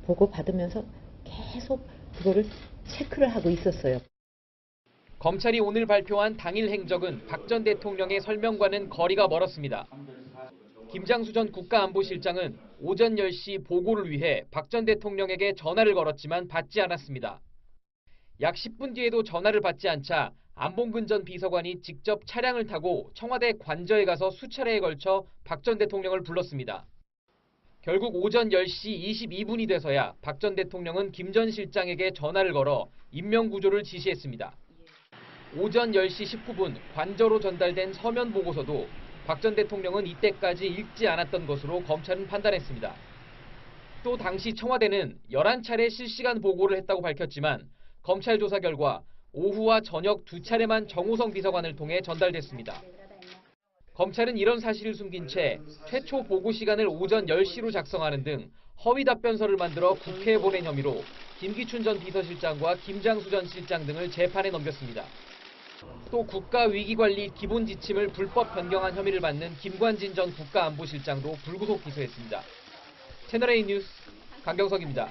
보고받으면서 계속 그거를 체크를 하고 있었어요. 검찰이 오늘 발표한 당일 행적은 박 전 대통령의 설명과는 거리가 멀었습니다. 김장수 전 국가안보실장은 오전 10시 보고를 위해 박 전 대통령에게 전화를 걸었지만 받지 않았습니다. 약 10분 뒤에도 전화를 받지 않자 안봉근 전 비서관이 직접 차량을 타고 청와대 관저에 가서 수차례에 걸쳐 박 전 대통령을 불렀습니다. 결국 오전 10시 22분이 돼서야 박 전 대통령은 김 전 실장에게 전화를 걸어 인명구조를 지시했습니다. 오전 10시 19분 관저로 전달된 서면 보고서도 박 전 대통령은 이때까지 읽지 않았던 것으로 검찰은 판단했습니다. 또 당시 청와대는 11차례 실시간 보고를 했다고 밝혔지만 검찰 조사 결과 오후와 저녁 2차례만 정호성 비서관을 통해 전달됐습니다. 검찰은 이런 사실을 숨긴 채 최초 보고 시간을 오전 10시로 작성하는 등 허위 답변서를 만들어 국회에 보낸 혐의로 김기춘 전 비서실장과 김장수 전 실장 등을 재판에 넘겼습니다. 또 국가위기관리 기본 지침을 불법 변경한 혐의를 받는 김관진 전 국가안보실장도 불구속 기소했습니다. 채널A 뉴스 강경석입니다.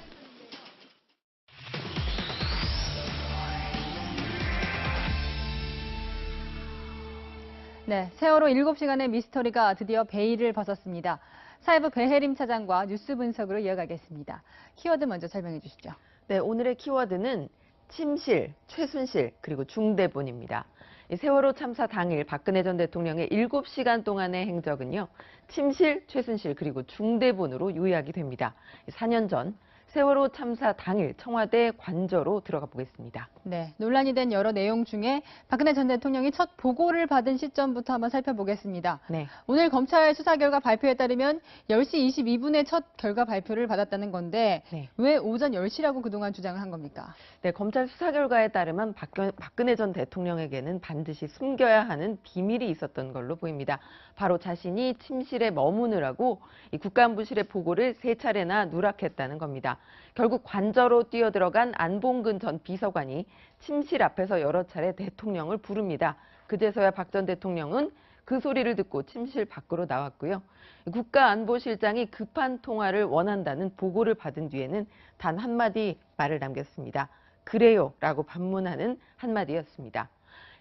네, 세월호 7시간의 미스터리가 드디어 베일을 벗었습니다. 사회부 배혜림 차장과 뉴스 분석으로 이어가겠습니다. 키워드 먼저 설명해 주시죠. 네, 오늘의 키워드는 침실, 최순실, 그리고 중대본입니다. 세월호 참사 당일 박근혜 전 대통령의 7시간 동안의 행적은요, 침실, 최순실, 그리고 중대본으로 요약이 됩니다. 4년 전 세월호 참사 당일 청와대 관저로 들어가 보겠습니다. 네, 논란이 된 여러 내용 중에 박근혜 전 대통령이 첫 보고를 받은 시점부터 한번 살펴보겠습니다. 네. 오늘 검찰 수사 결과 발표에 따르면 10시 22분에 첫 결과 발표를 받았다는 건데 네. 왜 오전 10시라고 그동안 주장을 한 겁니까? 네, 검찰 수사 결과에 따르면 박근혜 전 대통령에게는 반드시 숨겨야 하는 비밀이 있었던 걸로 보입니다. 바로 자신이 침실에 머무느라고 이 국가안보실의 보고를 3차례나 누락했다는 겁니다. 결국 관저로 뛰어들어간 안봉근 전 비서관이 침실 앞에서 여러 차례 대통령을 부릅니다. 그제서야 박 전 대통령은 그 소리를 듣고 침실 밖으로 나왔고요. 국가안보실장이 급한 통화를 원한다는 보고를 받은 뒤에는 단 한마디 말을 남겼습니다. 그래요 라고 반문하는 한마디였습니다.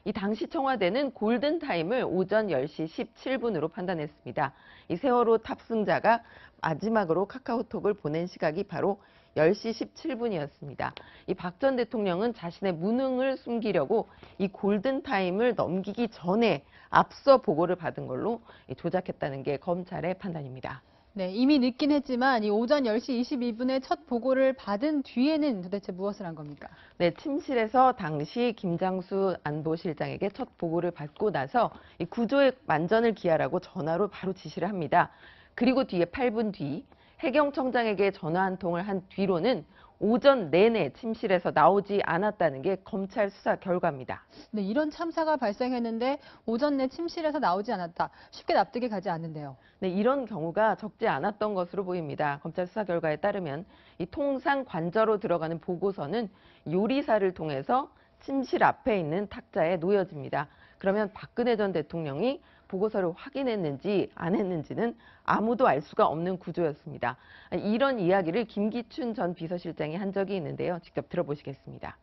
이 당시 청와대는 골든타임을 오전 10시 17분으로 판단했습니다. 이 세월호 탑승자가 마지막으로 카카오톡을 보낸 시각이 바로 10시 17분이었습니다. 이 박 전 대통령은 자신의 무능을 숨기려고 이 골든타임을 넘기기 전에 앞서 보고를 받은 걸로 조작했다는 게 검찰의 판단입니다. 네, 이미 늦긴 했지만 이 오전 10시 22분에 첫 보고를 받은 뒤에는 도대체 무엇을 한 겁니까? 네, 침실에서 당시 김장수 안보실장에게 첫 보고를 받고 나서 이 구조의 만전을 기하라고 전화로 바로 지시를 합니다. 그리고 뒤에 8분 뒤 해경청장에게 전화 한 통을 한 뒤로는 오전 내내 침실에서 나오지 않았다는 게 검찰 수사 결과입니다. 네, 이런 참사가 발생했는데 오전 내 침실에서 나오지 않았다. 쉽게 납득이 가지 않는데요. 네, 이런 경우가 적지 않았던 것으로 보입니다. 검찰 수사 결과에 따르면 이 통상 관저로 들어가는 보고서는 요리사를 통해서 침실 앞에 있는 탁자에 놓여집니다. 그러면 박근혜 전 대통령이 보고서를 확인했는지 안 했는지는 아무도 알 수가 없는 구조였습니다. 이런 이야기를 김기춘 전 비서실장이 한 적이 있는데요. 직접 들어보시겠습니다.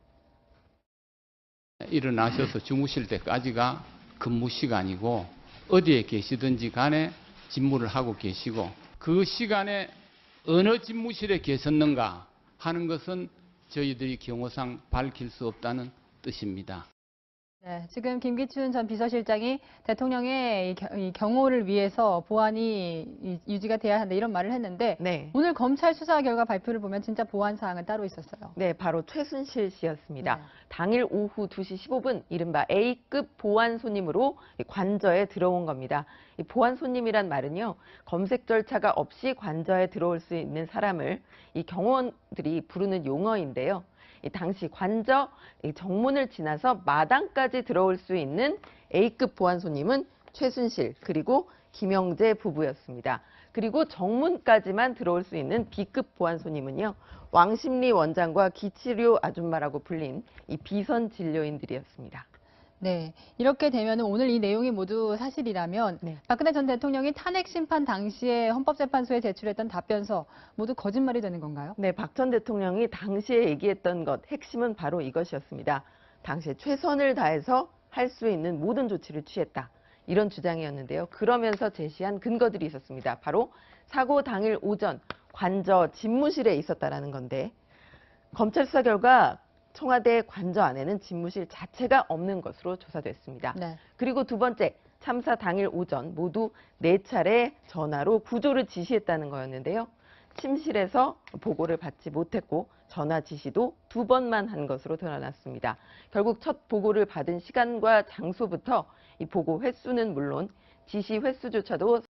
일어나셔서 주무실 때까지가 근무 시간이고 어디에 계시든지 간에 집무를 하고 계시고 그 시간에 어느 집무실에 계셨는가 하는 것은 저희들이 경호상 밝힐 수 없다는 뜻입니다. 네, 지금 김기춘 전 비서실장이 대통령의 이 경호를 위해서 보안이 유지가 돼야 한다 이런 말을 했는데 네. 오늘 검찰 수사 결과 발표를 보면 진짜 보안 사항은 따로 있었어요. 네, 바로 최순실 씨였습니다. 네. 당일 오후 2시 15분 이른바 A급 보안 손님으로 관저에 들어온 겁니다. 이 보안 손님이란 말은요, 검색 절차가 없이 관저에 들어올 수 있는 사람을 이 경호원들이 부르는 용어인데요. 이 당시 관저 정문을 지나서 마당까지 들어올 수 있는 A급 보안 손님은 최순실 그리고 김영재 부부였습니다. 그리고 정문까지만 들어올 수 있는 B급 보안 손님은요, 왕십리 원장과 기치료 아줌마라고 불린 이 비선 진료인들이었습니다. 네, 이렇게 되면 오늘 이 내용이 모두 사실이라면 박근혜 전 대통령이 탄핵 심판 당시에 헌법재판소에 제출했던 답변서 모두 거짓말이 되는 건가요? 네, 박 전 대통령이 당시에 얘기했던 것 핵심은 바로 이것이었습니다. 당시에 최선을 다해서 할 수 있는 모든 조치를 취했다. 이런 주장이었는데요. 그러면서 제시한 근거들이 있었습니다. 바로 사고 당일 오전 관저 집무실에 있었다라는 건데 검찰 수사 결과 청와대 관저 안에는 집무실 자체가 없는 것으로 조사됐습니다. 네. 그리고 두 번째, 참사 당일 오전 모두 4차례 전화로 구조를 지시했다는 거였는데요. 침실에서 보고를 받지 못했고 전화 지시도 2번만 한 것으로 드러났습니다. 결국 첫 보고를 받은 시간과 장소부터 이 보고 횟수는 물론 지시 횟수조차도